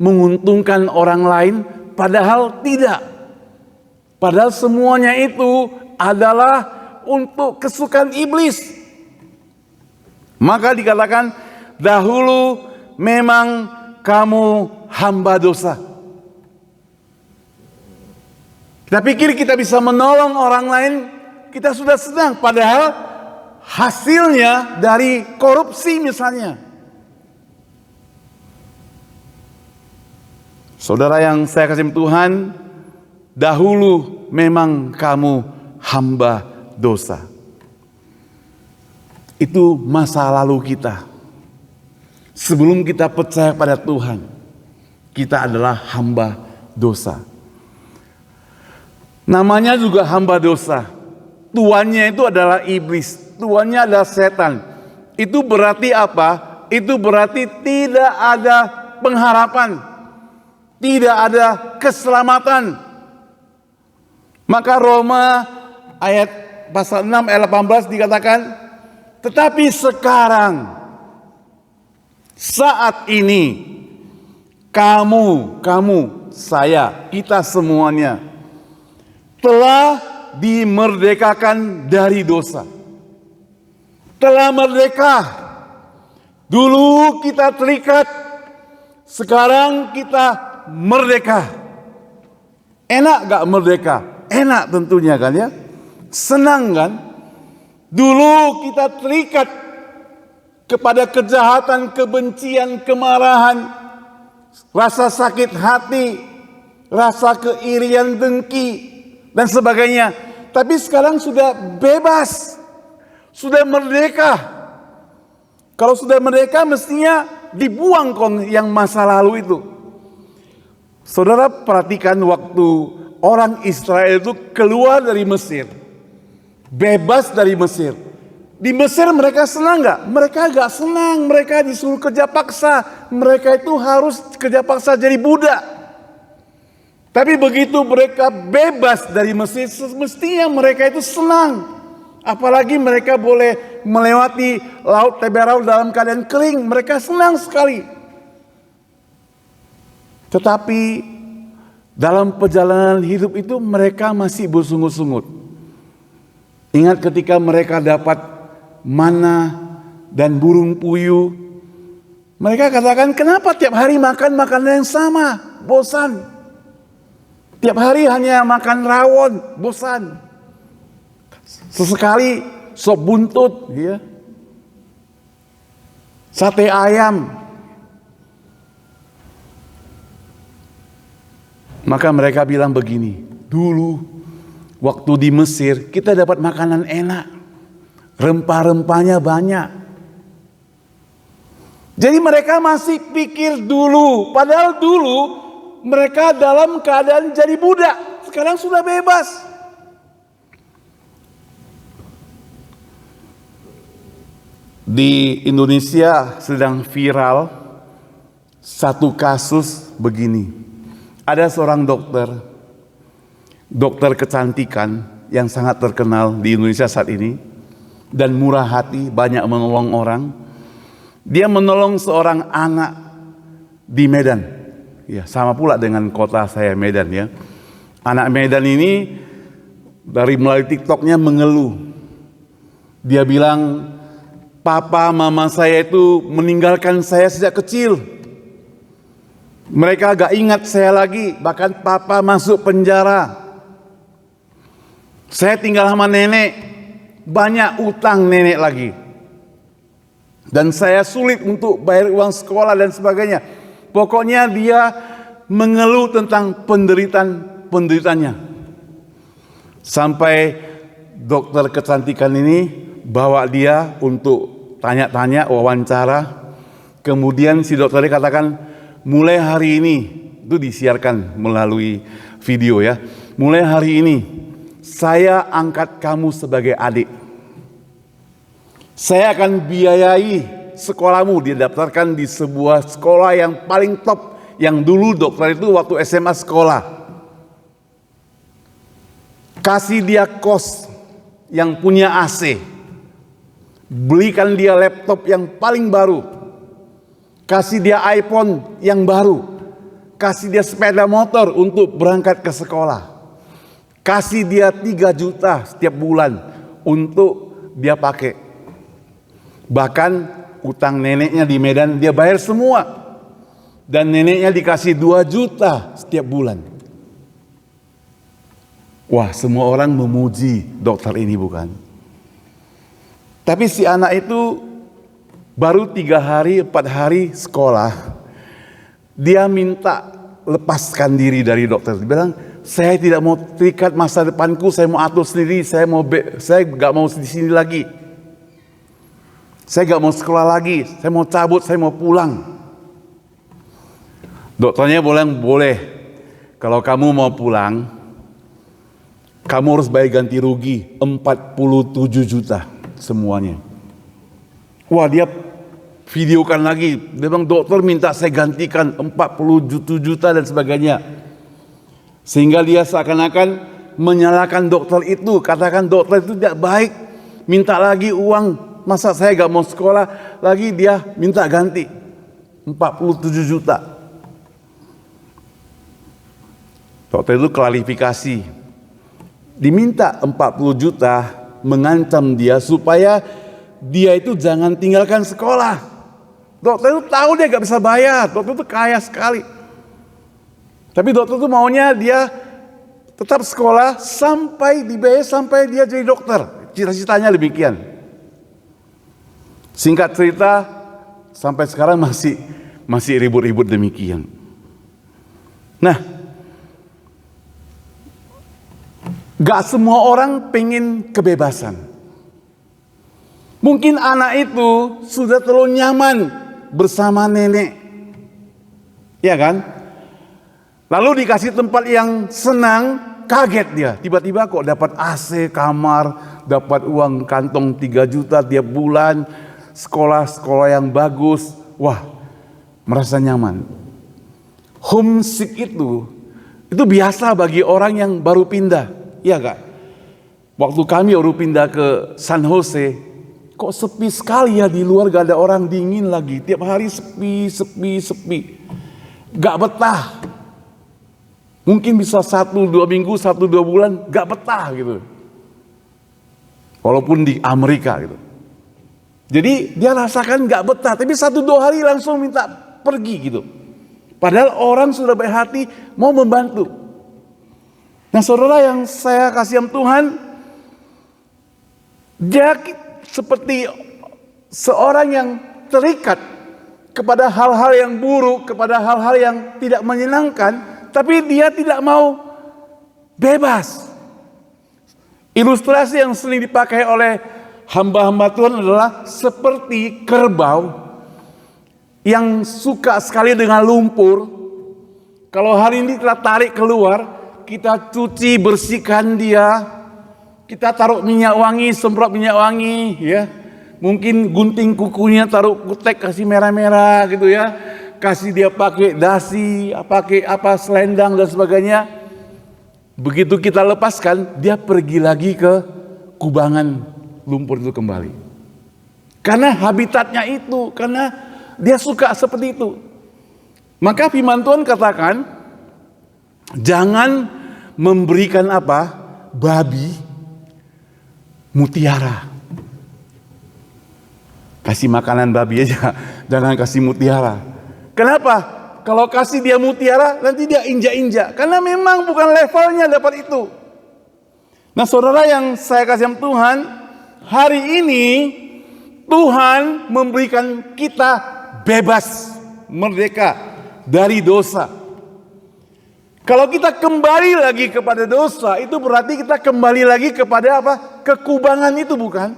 menguntungkan orang lain, padahal tidak. Padahal semuanya itu adalah untuk kesukaan iblis. Maka dikatakan, dahulu memang kamu hamba dosa. Kita pikir kita bisa menolong orang lain, kita sudah senang. Padahal hasilnya dari korupsi misalnya. Saudara yang saya kasih Tuhan, dahulu memang kamu hamba dosa. Itu masa lalu kita. Sebelum kita percaya pada Tuhan, kita adalah hamba dosa. Namanya juga hamba dosa. Tuannya itu adalah iblis. Tuannya adalah setan. Itu berarti apa? Itu berarti tidak ada pengharapan. Tidak ada keselamatan. Maka Roma ayat pasal 6 ayat 18 dikatakan, tetapi sekarang, saat ini, kamu, saya, kita semuanya telah dimerdekakan dari dosa. Telah merdeka. Dulu kita terikat, sekarang kita merdeka. Enak gak merdeka? Enak tentunya kan ya. Senang kan? Dulu kita terikat kepada kejahatan, kebencian, kemarahan, rasa sakit hati, rasa keirian, dengki, dan sebagainya. Tapi sekarang sudah bebas, sudah merdeka. Kalau sudah merdeka mestinya dibuang yang masa lalu itu. Saudara perhatikan waktu orang Israel itu keluar dari Mesir, bebas dari Mesir, Di Mesir mereka senang nggak? Mereka nggak senang. Mereka disuruh kerja paksa. Mereka itu harus kerja paksa jadi budak. Tapi begitu mereka bebas dari Mesir, semestinya mereka itu senang. Apalagi mereka boleh melewati laut Teberau dalam keadaan kering. Mereka senang sekali. Tetapi dalam perjalanan hidup itu mereka masih bersungut-sungut. Ingat ketika mereka dapat mana dan burung puyuh. Mereka katakan, kenapa tiap hari makan makanan yang sama? Bosan. Tiap hari hanya makan rawon, bosan. Sesekali sop buntut, ya. Sate ayam. Maka mereka bilang begini, dulu waktu di Mesir kita dapat makanan enak. Rempah-rempahnya banyak. Jadi mereka masih pikir dulu. Padahal dulu mereka dalam keadaan jadi budak. Sekarang sudah bebas. Di Indonesia sedang viral satu kasus begini. Ada seorang dokter kecantikan yang sangat terkenal di Indonesia saat ini. Dan murah hati, banyak menolong orang. Dia menolong seorang anak di Medan. Ya, sama pula dengan kota saya Medan ya. Anak Medan ini dari melalui TikToknya mengeluh. Dia bilang, papa mama saya itu meninggalkan saya sejak kecil. Mereka gak ingat saya lagi, bahkan papa masuk penjara. Saya tinggal sama nenek. Banyak utang nenek lagi. Dan saya sulit untuk bayar uang sekolah dan sebagainya. Pokoknya dia mengeluh tentang penderitaannya. Sampai dokter kecantikan ini bawa dia untuk tanya-tanya, wawancara. Kemudian si dokter katakan, mulai hari ini, itu disiarkan melalui video ya. Mulai hari ini, saya angkat kamu sebagai adik. Saya akan biayai sekolahmu. Didaftarkan di sebuah sekolah yang paling top. Yang dulu dokter itu waktu SMA sekolah. Kasih dia kos yang punya AC. Belikan dia laptop yang paling baru. Kasih dia iPhone yang baru. Kasih dia sepeda motor untuk berangkat ke sekolah. Kasih dia 3 juta setiap bulan untuk dia pakai. Bahkan utang neneknya di Medan dia bayar semua. Dan neneknya dikasih 2 juta setiap bulan. Wah, semua orang memuji dokter ini bukan? Tapi si anak itu baru 3 hari, 4 hari sekolah. Dia minta lepaskan diri dari dokter. Dia bilang, saya tidak mau terikat masa depanku, saya mau atur sendiri, saya gak mau di sini lagi. Saya gak mau sekolah lagi, saya mau cabut, saya mau pulang. Dokternya bilang, boleh. Kalau kamu mau pulang, kamu harus bayar ganti rugi 47 juta semuanya. Wah, dia videokan lagi. Dia bilang, dokter minta saya gantikan 47 juta dan sebagainya. Sehingga dia seakan-akan menyalahkan dokter itu. Katakan dokter itu tidak baik. Minta lagi uang. Masa saya gak mau sekolah lagi, dia minta ganti 47 juta. Dokter itu klarifikasi. Diminta 40 juta, mengancam dia supaya dia itu jangan tinggalkan sekolah. Dokter itu tahu dia gak bisa bayar. Dokter itu kaya sekali. Tapi dokter itu maunya dia tetap sekolah sampai dibayar sampai dia jadi dokter. Cita-citanya demikian. Singkat cerita, sampai sekarang masih ribut-ribut demikian. Nah, gak semua orang pengen kebebasan. Mungkin anak itu sudah terlalu nyaman bersama nenek. Ya kan? Lalu dikasih tempat yang senang, kaget dia. Tiba-tiba kok dapat AC kamar, dapat uang kantong 3 juta tiap bulan, sekolah yang bagus. Wah, merasa nyaman. Homesick itu biasa bagi orang yang baru pindah, iya gak? Waktu kami baru pindah ke San Jose, kok sepi sekali ya di luar, gak ada orang, dingin lagi, tiap hari sepi, gak betah. Mungkin bisa 1-2 minggu, 1-2 bulan, gak betah gitu. Walaupun di Amerika gitu. Jadi dia rasakan gak betah, tapi 1-2 hari langsung minta pergi gitu. Padahal orang sudah baik hati mau membantu. Nah saudara yang saya kasih Tuhan, dia seperti seorang yang terikat kepada hal-hal yang buruk, kepada hal-hal yang tidak menyenangkan, tapi dia tidak mau bebas. Ilustrasi yang sering dipakai oleh hamba-hamba Tuhan adalah seperti kerbau yang suka sekali dengan lumpur. Kalau hari ini kita tarik keluar, kita cuci, bersihkan dia, kita taruh minyak wangi, semprot minyak wangi, ya. Mungkin gunting kukunya, taruh kutek, kasih merah-merah gitu ya. Kasih dia pakai dasi, pakai selendang dan sebagainya. Begitu kita lepaskan, dia pergi lagi ke kubangan lumpur itu kembali. Karena habitatnya itu, karena dia suka seperti itu. Maka firman Tuhan katakan, jangan memberikan babi mutiara. Kasih makanan babi aja, jangan kasih mutiara. Kenapa? Kalau kasih dia mutiara, nanti dia injak-injak. Karena memang bukan levelnya dapat itu. Nah saudara yang saya kasih Tuhan, hari ini Tuhan memberikan kita bebas, merdeka dari dosa. Kalau kita kembali lagi kepada dosa, itu berarti kita kembali lagi kepada kekubangan itu, bukan?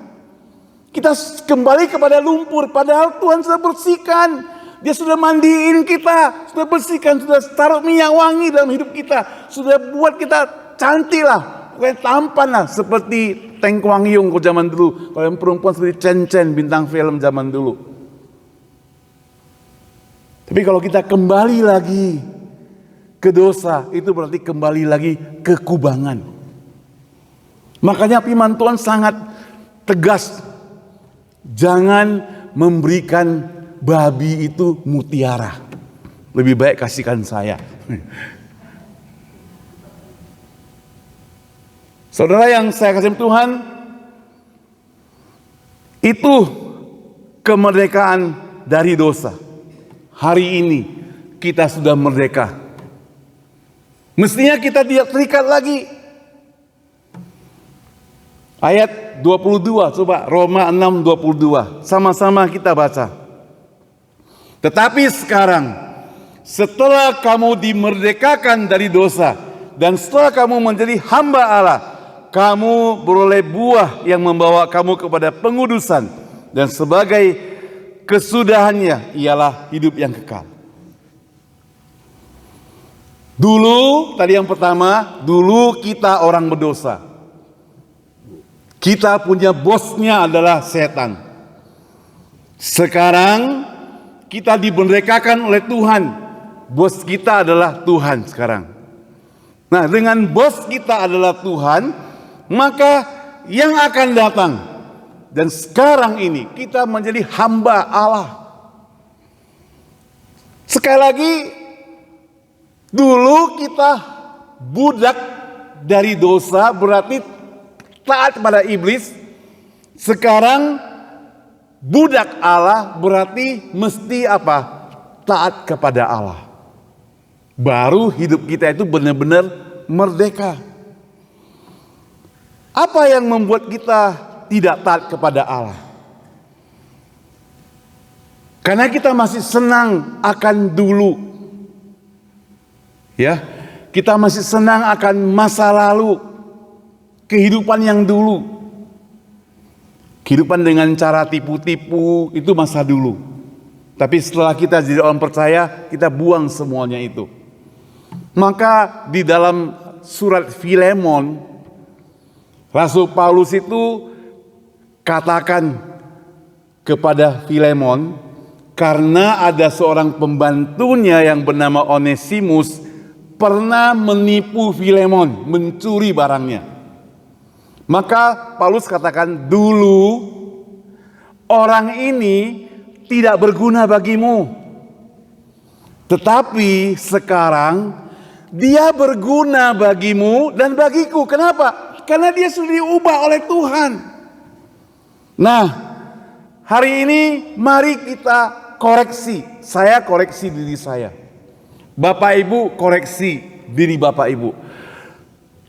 Kita kembali kepada lumpur, padahal Tuhan sudah bersihkan. Dia sudah mandiin kita, sudah bersihkan, sudah taruh minyak wangi dalam hidup kita, sudah buat kita cantik lah, tampan lah, seperti Teng Kwang Yung ke zaman dulu. Kalau yang perempuan seperti Chen Chen, bintang film zaman dulu. Tapi kalau kita kembali lagi ke dosa, itu berarti kembali lagi ke kubangan. Makanya firman Tuhan sangat tegas, jangan memberikan babi itu mutiara. Lebih baik kasihkan saya. Saudara yang saya kasih Tuhan, itu kemerdekaan dari dosa. Hari ini kita sudah merdeka. Mestinya kita tidak terikat lagi. Ayat 22, coba Roma 6:22. Sama-sama kita baca. Tetapi sekarang, setelah kamu dimerdekakan dari dosa, dan setelah kamu menjadi hamba Allah, kamu beroleh buah yang membawa kamu kepada pengudusan, dan sebagai kesudahannya ialah hidup yang kekal. Dulu, tadi yang pertama, dulu kita orang berdosa. Kita punya bosnya adalah setan. Sekarang kita dimerdekakan oleh Tuhan. Bos kita adalah Tuhan sekarang. Nah, dengan bos kita adalah Tuhan, maka yang akan datang, dan sekarang ini kita menjadi hamba Allah. Sekali lagi, dulu kita budak dari dosa, berarti taat pada iblis. Sekarang budak Allah berarti mesti taat kepada Allah. Baru hidup kita itu benar-benar merdeka. Apa yang membuat kita tidak taat kepada Allah? Karena kita masih senang akan dulu. Ya, kita masih senang akan masa lalu, kehidupan yang dulu. Kehidupan dengan cara tipu-tipu itu masa dulu. Tapi setelah kita jadi orang percaya, kita buang semuanya itu. Maka di dalam surat Filemon, Rasul Paulus itu katakan kepada Filemon, karena ada seorang pembantunya yang bernama Onesimus pernah menipu Filemon, mencuri barangnya. Maka Paulus katakan, dulu orang ini tidak berguna bagimu, tetapi sekarang dia berguna bagimu dan bagiku. Kenapa? Karena dia sudah diubah oleh Tuhan. Nah, hari ini mari kita koreksi. Saya koreksi diri saya. Bapak Ibu koreksi diri Bapak Ibu.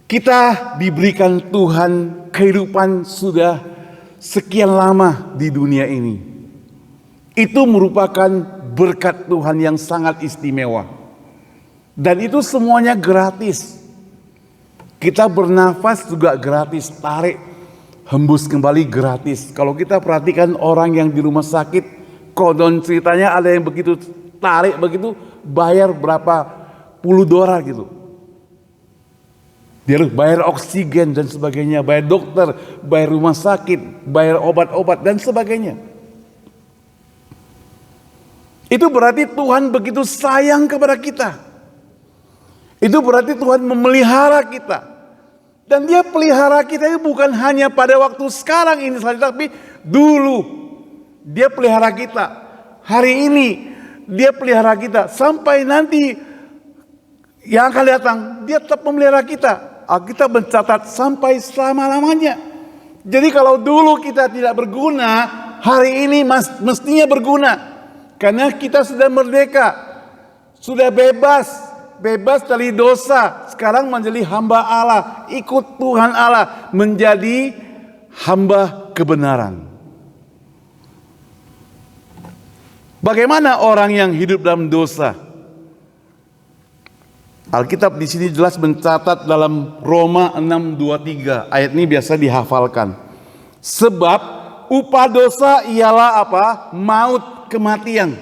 Kita diberikan Tuhan kehidupan sudah sekian lama di dunia ini. Itu merupakan berkat Tuhan yang sangat istimewa. Dan itu semuanya gratis. Kita bernafas juga gratis, tarik, hembus kembali gratis. Kalau kita perhatikan orang yang di rumah sakit, konon ceritanya ada yang begitu tarik begitu, bayar berapa puluh dolar gitu. Dia harus bayar oksigen dan sebagainya, bayar dokter, bayar rumah sakit, bayar obat-obat dan sebagainya. Itu berarti Tuhan begitu sayang kepada kita. Itu berarti Tuhan memelihara kita. Dan dia pelihara kita itu bukan hanya pada waktu sekarang ini saja, tapi dulu dia pelihara kita. Hari ini dia pelihara kita. Sampai nanti yang akan datang, dia tetap memelihara kita. Alkitab mencatat sampai selama-lamanya. Jadi kalau dulu kita tidak berguna, hari ini mestinya berguna. Karena kita sudah merdeka, sudah bebas dari dosa. Sekarang menjadi hamba Allah, ikut Tuhan Allah, menjadi hamba kebenaran. Bagaimana orang yang hidup dalam dosa? Alkitab di sini jelas mencatat dalam Roma 6:23. Ayat ini biasa dihafalkan. Sebab upah dosa ialah apa? Maut, kematian.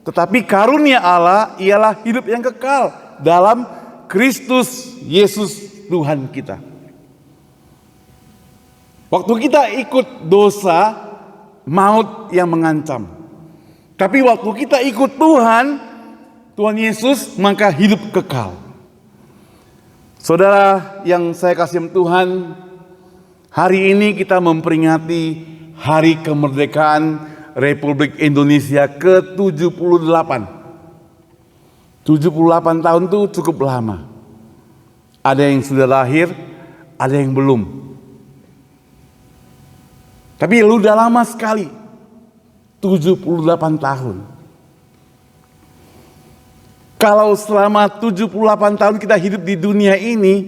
Tetapi karunia Allah ialah hidup yang kekal dalam Kristus Yesus Tuhan kita. Waktu kita ikut dosa, maut yang mengancam. Tapi waktu kita ikut Tuhan Yesus, maka hidup kekal. Saudara yang saya kasih Tuhan, hari ini kita memperingati hari kemerdekaan Republik Indonesia ke-78. 78 tahun itu cukup lama. Ada yang sudah lahir, ada yang belum. Tapi udah lama sekali. 78 tahun. Kalau selama 78 tahun kita hidup di dunia ini,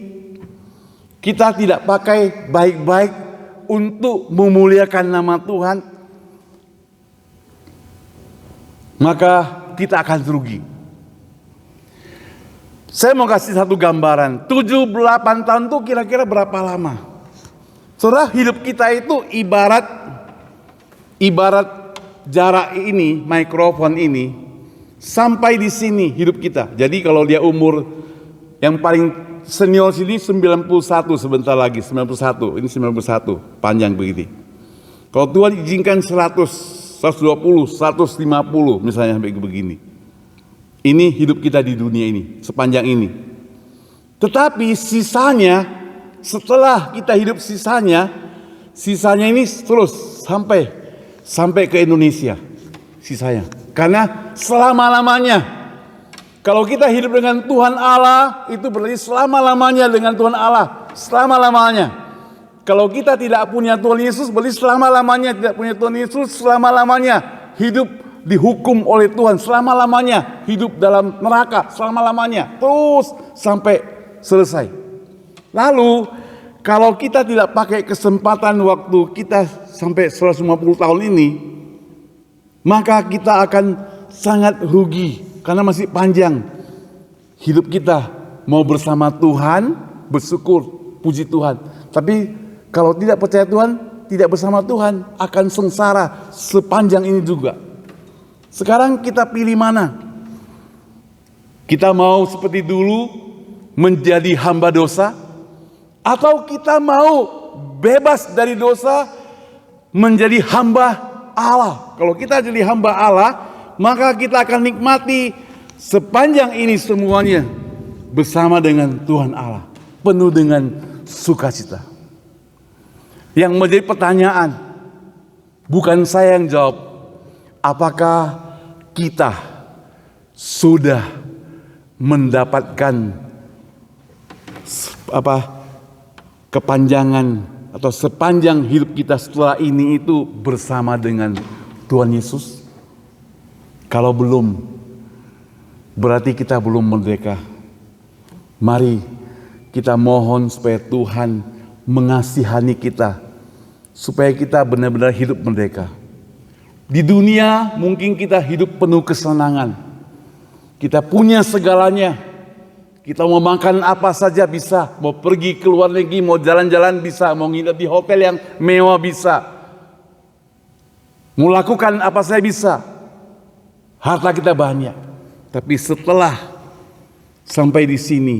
kita tidak pakai baik-baik untuk memuliakan nama Tuhan, maka kita akan rugi. Saya mau kasih satu gambaran. 78 tahun itu kira-kira berapa lama? Saudara, hidup kita itu ibarat jarak ini, mikrofon ini, sampai di sini hidup kita. Jadi kalau dia umur yang paling senior sini 91 sebentar lagi, 91. Ini 91, panjang begini. Kalau Tuhan izinkan 100, 120, 150 misalnya begini. Ini hidup kita di dunia ini, sepanjang ini. Tetapi sisanya, setelah kita hidup sisanya ini terus sampai ke Indonesia sisanya. Karena selama-lamanya, kalau kita hidup dengan Tuhan Allah, itu berarti selama-lamanya dengan Tuhan Allah, selama-lamanya. Kalau kita tidak punya Tuhan Yesus, berarti selama-lamanya tidak punya Tuhan Yesus, selama-lamanya hidup dihukum oleh Tuhan, selama-lamanya hidup dalam neraka, selama-lamanya, terus sampai selesai. Lalu, kalau kita tidak pakai kesempatan waktu kita sampai 150 tahun ini, maka kita akan sangat rugi karena masih panjang hidup kita. Mau bersama Tuhan, bersyukur, puji Tuhan. Tapi kalau tidak percaya Tuhan, tidak bersama Tuhan, akan sengsara sepanjang ini juga. Sekarang kita pilih mana? Kita mau seperti dulu menjadi hamba dosa, atau kita mau bebas dari dosa, menjadi hamba Allah. Kalau kita jadi hamba Allah, maka kita akan nikmati sepanjang ini semuanya bersama dengan Tuhan Allah, penuh dengan sukacita. Yang menjadi pertanyaan, bukan saya yang jawab, apakah kita sudah mendapatkan kepanjangan atau sepanjang hidup kita setelah ini itu bersama dengan Tuhan Yesus? Kalau belum, berarti kita belum merdeka. Mari kita mohon supaya Tuhan mengasihani kita, supaya kita benar-benar hidup merdeka. Di dunia mungkin kita hidup penuh kesenangan, kita punya segalanya, kita mau makan apa saja bisa, mau pergi ke luar negeri, mau jalan-jalan bisa, mau nginep di hotel yang mewah bisa, mau lakukan apa saja bisa, harta kita banyak. Tapi setelah sampai di sini,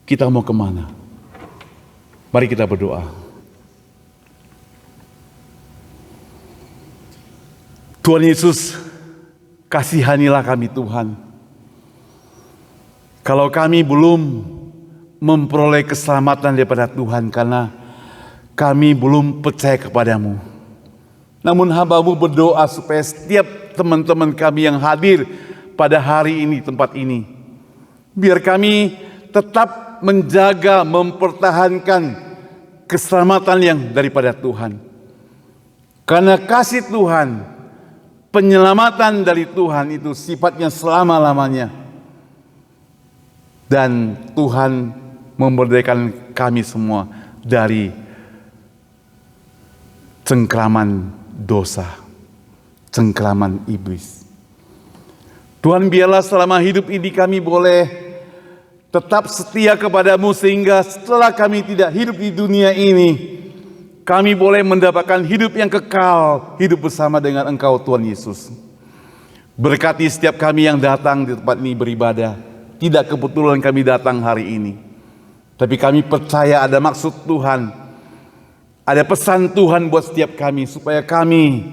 kita mau kemana? Mari kita berdoa. Tuhan Yesus, kasihanilah kami Tuhan. Kalau kami belum memperoleh keselamatan daripada Tuhan karena kami belum percaya kepadamu. Namun hamba-Mu berdoa supaya setiap teman-teman kami yang hadir pada hari ini, tempat ini, biar kami tetap menjaga, mempertahankan keselamatan yang daripada Tuhan. Karena kasih Tuhan, penyelamatan dari Tuhan itu sifatnya selama-lamanya. Dan Tuhan memerdekakan kami semua dari cengkraman dosa, cengkraman iblis. Tuhan, biarlah selama hidup ini kami boleh tetap setia kepadamu, sehingga setelah kami tidak hidup di dunia ini, kami boleh mendapatkan hidup yang kekal, hidup bersama dengan Engkau Tuhan Yesus. Berkati setiap kami yang datang di tempat ini beribadah. Tidak kebetulan kami datang hari ini, tapi kami percaya ada maksud Tuhan, ada pesan Tuhan buat setiap kami, supaya kami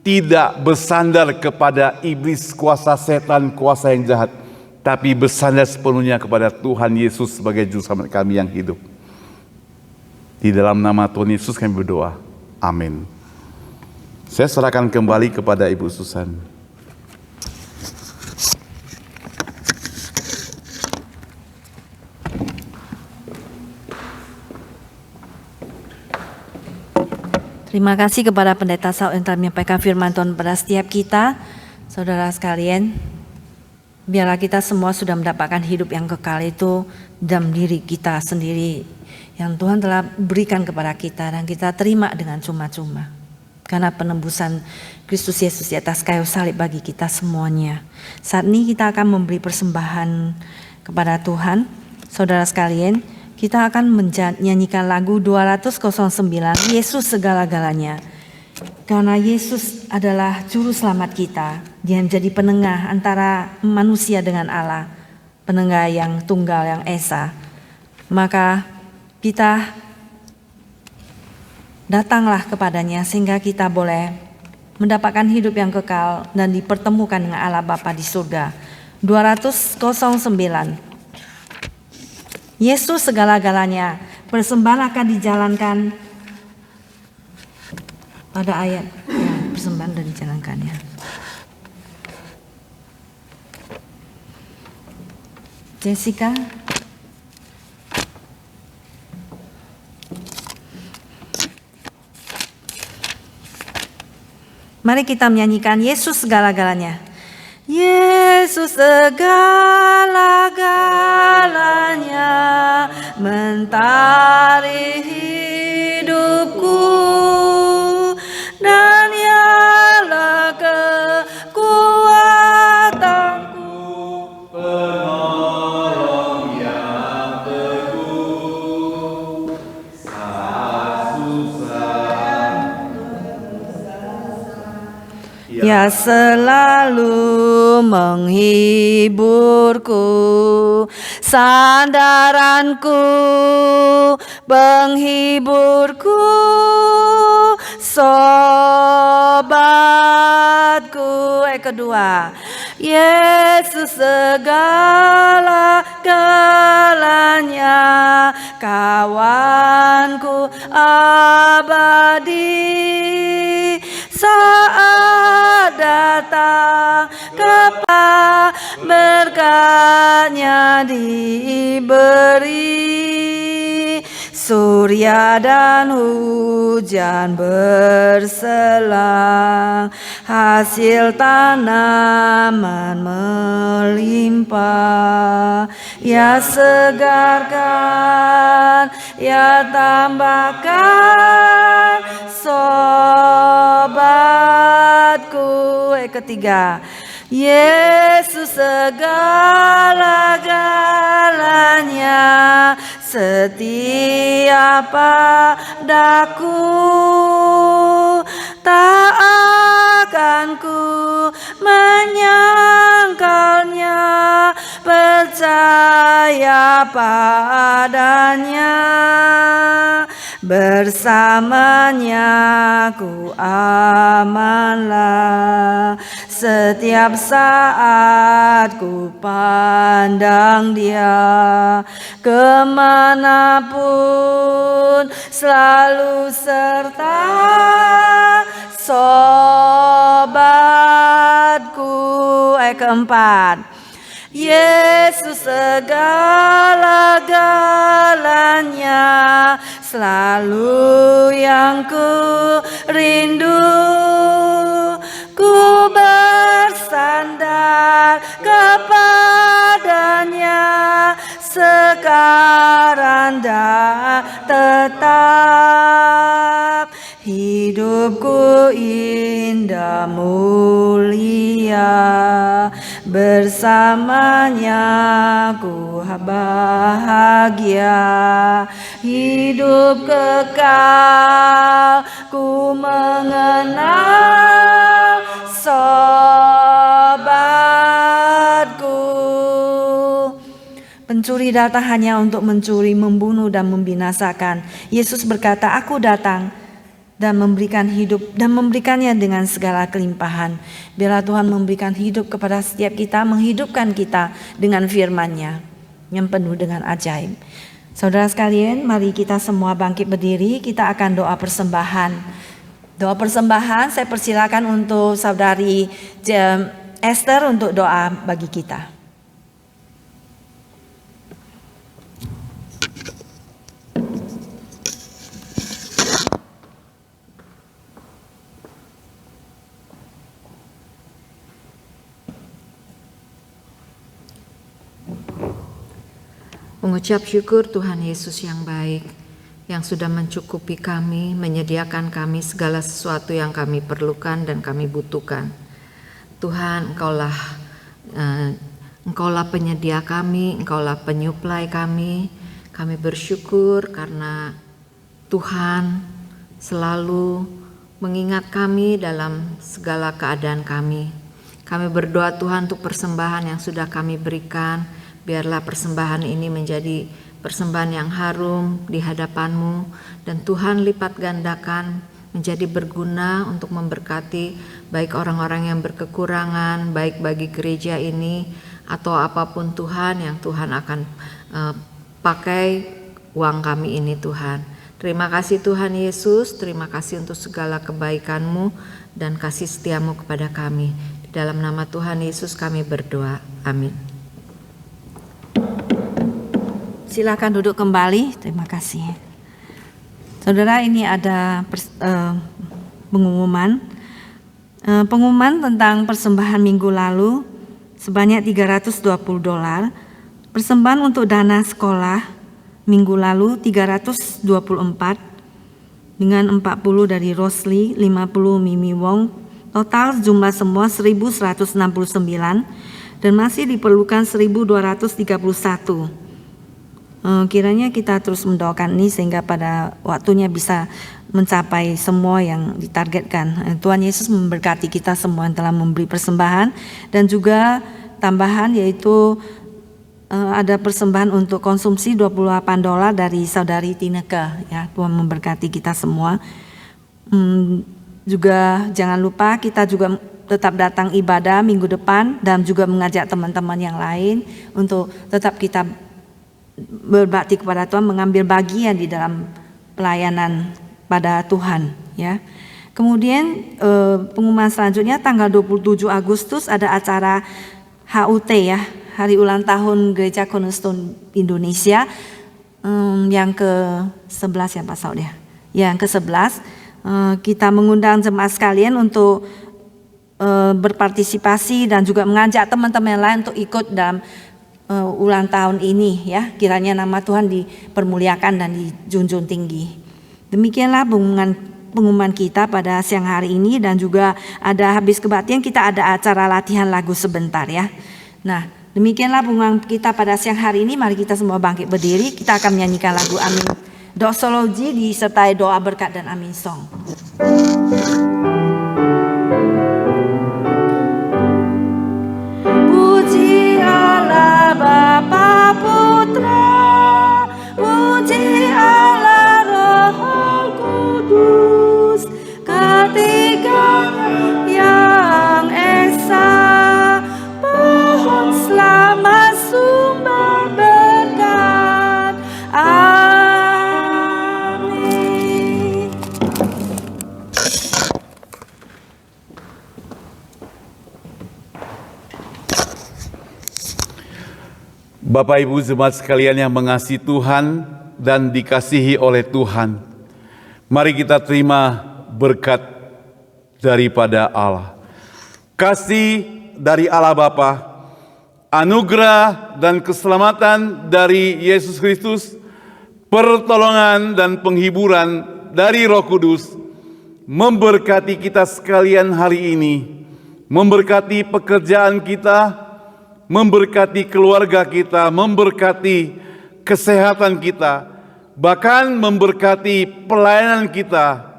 tidak bersandar kepada iblis, kuasa setan, kuasa yang jahat, tapi bersandar sepenuhnya kepada Tuhan Yesus sebagai juru selamat kami yang hidup. Di dalam nama Tuhan Yesus kami berdoa. Amin. Saya serahkan kembali kepada Ibu Susan. Terima kasih kepada Pendeta Saul yang telah menyampaikan firman Tuhan kepada setiap kita. Saudara sekalian, biarlah kita semua sudah mendapatkan hidup yang kekal itu dalam diri kita sendiri, yang Tuhan telah berikan kepada kita dan kita terima dengan cuma-cuma. Karena penembusan Kristus Yesus di atas kayu salib bagi kita semuanya. Saat ini kita akan memberi persembahan kepada Tuhan. Saudara sekalian, kita akan menyanyikan lagu 209, Yesus segala-galanya. Karena Yesus adalah juru selamat kita. Dia menjadi penengah antara manusia dengan Allah. Penengah yang tunggal, yang esa. Maka kita datanglah kepadanya sehingga kita boleh mendapatkan hidup yang kekal dan dipertemukan dengan Allah Bapa di surga. 209. Yesus segala-galanya, persembahan akan dijalankan pada ayat ya, persembahan dan dijalankannya. Jessica, mari kita menyanyikan Yesus segala-galanya. Yesus segala-galanya, mentari hidupku, dan ialah kekuatanku, penolong yang teguh saat susah. Ya selalu menghiburku, sandaranku, penghiburku, sobatku. Kedua, Yesus segala-galanya, kawanku abadi. Saat datang kepada berkatnya diberi, surya dan hujan berselang, hasil tanaman melimpah. Ya segarkan, ya tambahkan, sobatku. Ketiga, Yesus segala-galanya, setia padaku. Tak akan ku menyangkalnya, percaya padanya. Bersamanya ku amanlah, setiap saat ku pandang Dia. Kemanapun selalu serta, sobatku. Keempat, Yesus segala-galanya, selalu yang ku rindu. Ku bersandar kepadanya, sekarang dan tetap. Hidupku indah mulia, bersamanya ku bahagia. Hidup kekal ku mengenal, sobatku. Pencuri datang hanya untuk mencuri, membunuh, dan membinasakan. Yesus berkata, aku datang dan memberikan hidup, dan memberikannya dengan segala kelimpahan. Biarlah Tuhan memberikan hidup kepada setiap kita, menghidupkan kita dengan firman-Nya yang penuh dengan ajaib. Saudara sekalian, mari kita semua bangkit berdiri, kita akan doa persembahan. Doa persembahan, saya persilakan untuk Saudari Esther untuk doa bagi kita. Mengucap syukur Tuhan Yesus yang baik, yang sudah mencukupi kami, menyediakan kami segala sesuatu yang kami perlukan dan kami butuhkan. Tuhan, Engkaulah penyedia kami, Engkaulah penyuplai kami. Kami bersyukur karena Tuhan selalu mengingat kami dalam segala keadaan kami. Kami berdoa Tuhan untuk persembahan yang sudah kami berikan. Biarlah persembahan ini menjadi persembahan yang harum di hadapan-Mu, dan Tuhan lipat gandakan menjadi berguna untuk memberkati baik orang-orang yang berkekurangan, baik bagi gereja ini atau apapun Tuhan yang Tuhan akan pakai uang kami ini Tuhan. Terima kasih Tuhan Yesus, terima kasih untuk segala kebaikan-Mu dan kasih setia-Mu kepada kami. Di dalam nama Tuhan Yesus kami berdoa, amin. Silakan duduk kembali, terima kasih. Saudara, ini ada pengumuman. Pengumuman tentang persembahan minggu lalu sebanyak $320. Persembahan untuk dana sekolah minggu lalu 324 dengan 40 dari Rosli, 50 Mimi Wong. Total jumlah semua 1.169 dan masih diperlukan 1.231. Kiranya kita terus mendoakan ini sehingga pada waktunya bisa mencapai semua yang ditargetkan. Tuhan Yesus memberkati kita semua yang telah memberi persembahan, dan juga tambahan yaitu ada persembahan untuk konsumsi $28 dari saudari Tineke ya. Tuhan memberkati kita semua. Juga jangan lupa kita juga tetap datang ibadah minggu depan dan juga mengajak teman-teman yang lain untuk tetap kita berbakti kepada Tuhan, mengambil bagian di dalam pelayanan pada Tuhan ya. Kemudian pengumuman selanjutnya tanggal 27 Agustus ada acara HUT ya, Hari Ulang Tahun Gereja Cornerstone Indonesia yang ke-11 ya Pak Saud ya. Yang ke-11 kita mengundang jemaat sekalian untuk berpartisipasi dan juga mengajak teman-teman yang lain untuk ikut dalam ulang tahun ini ya. Kiranya nama Tuhan dipermuliakan dan dijunjung tinggi. Demikianlah pengumuman kita pada siang hari ini, dan juga ada habis kebaktian kita ada acara latihan lagu sebentar ya. Nah, demikianlah pengumuman kita pada siang hari ini. Mari kita semua bangkit berdiri, kita akan menyanyikan lagu Amin Doxology disertai doa berkat dan Amin Song. Puji Allah Bapa Putra, puji Allah Roh Kudus, ketiganya yang esa, pohon selamat sumber berkat. Amin. Bapak Ibu jemaat sekalian yang mengasihi Tuhan dan dikasihi oleh Tuhan, mari kita terima berkat daripada Allah. Kasih dari Allah Bapa, anugerah dan keselamatan dari Yesus Kristus, pertolongan dan penghiburan dari Roh Kudus memberkati kita sekalian hari ini, memberkati pekerjaan kita, memberkati keluarga kita, memberkati kesehatan kita, bahkan memberkati pelayanan kita,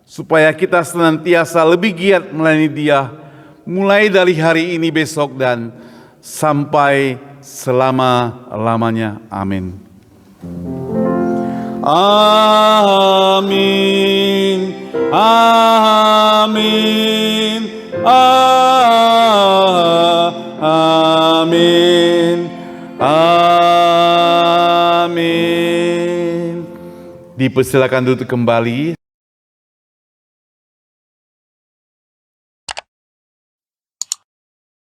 supaya kita senantiasa lebih giat melayani Dia, mulai dari hari ini, besok, dan sampai selama-lamanya. Amin. Amin. Amin. Amin. Amin. Dipersilakan duduk kembali.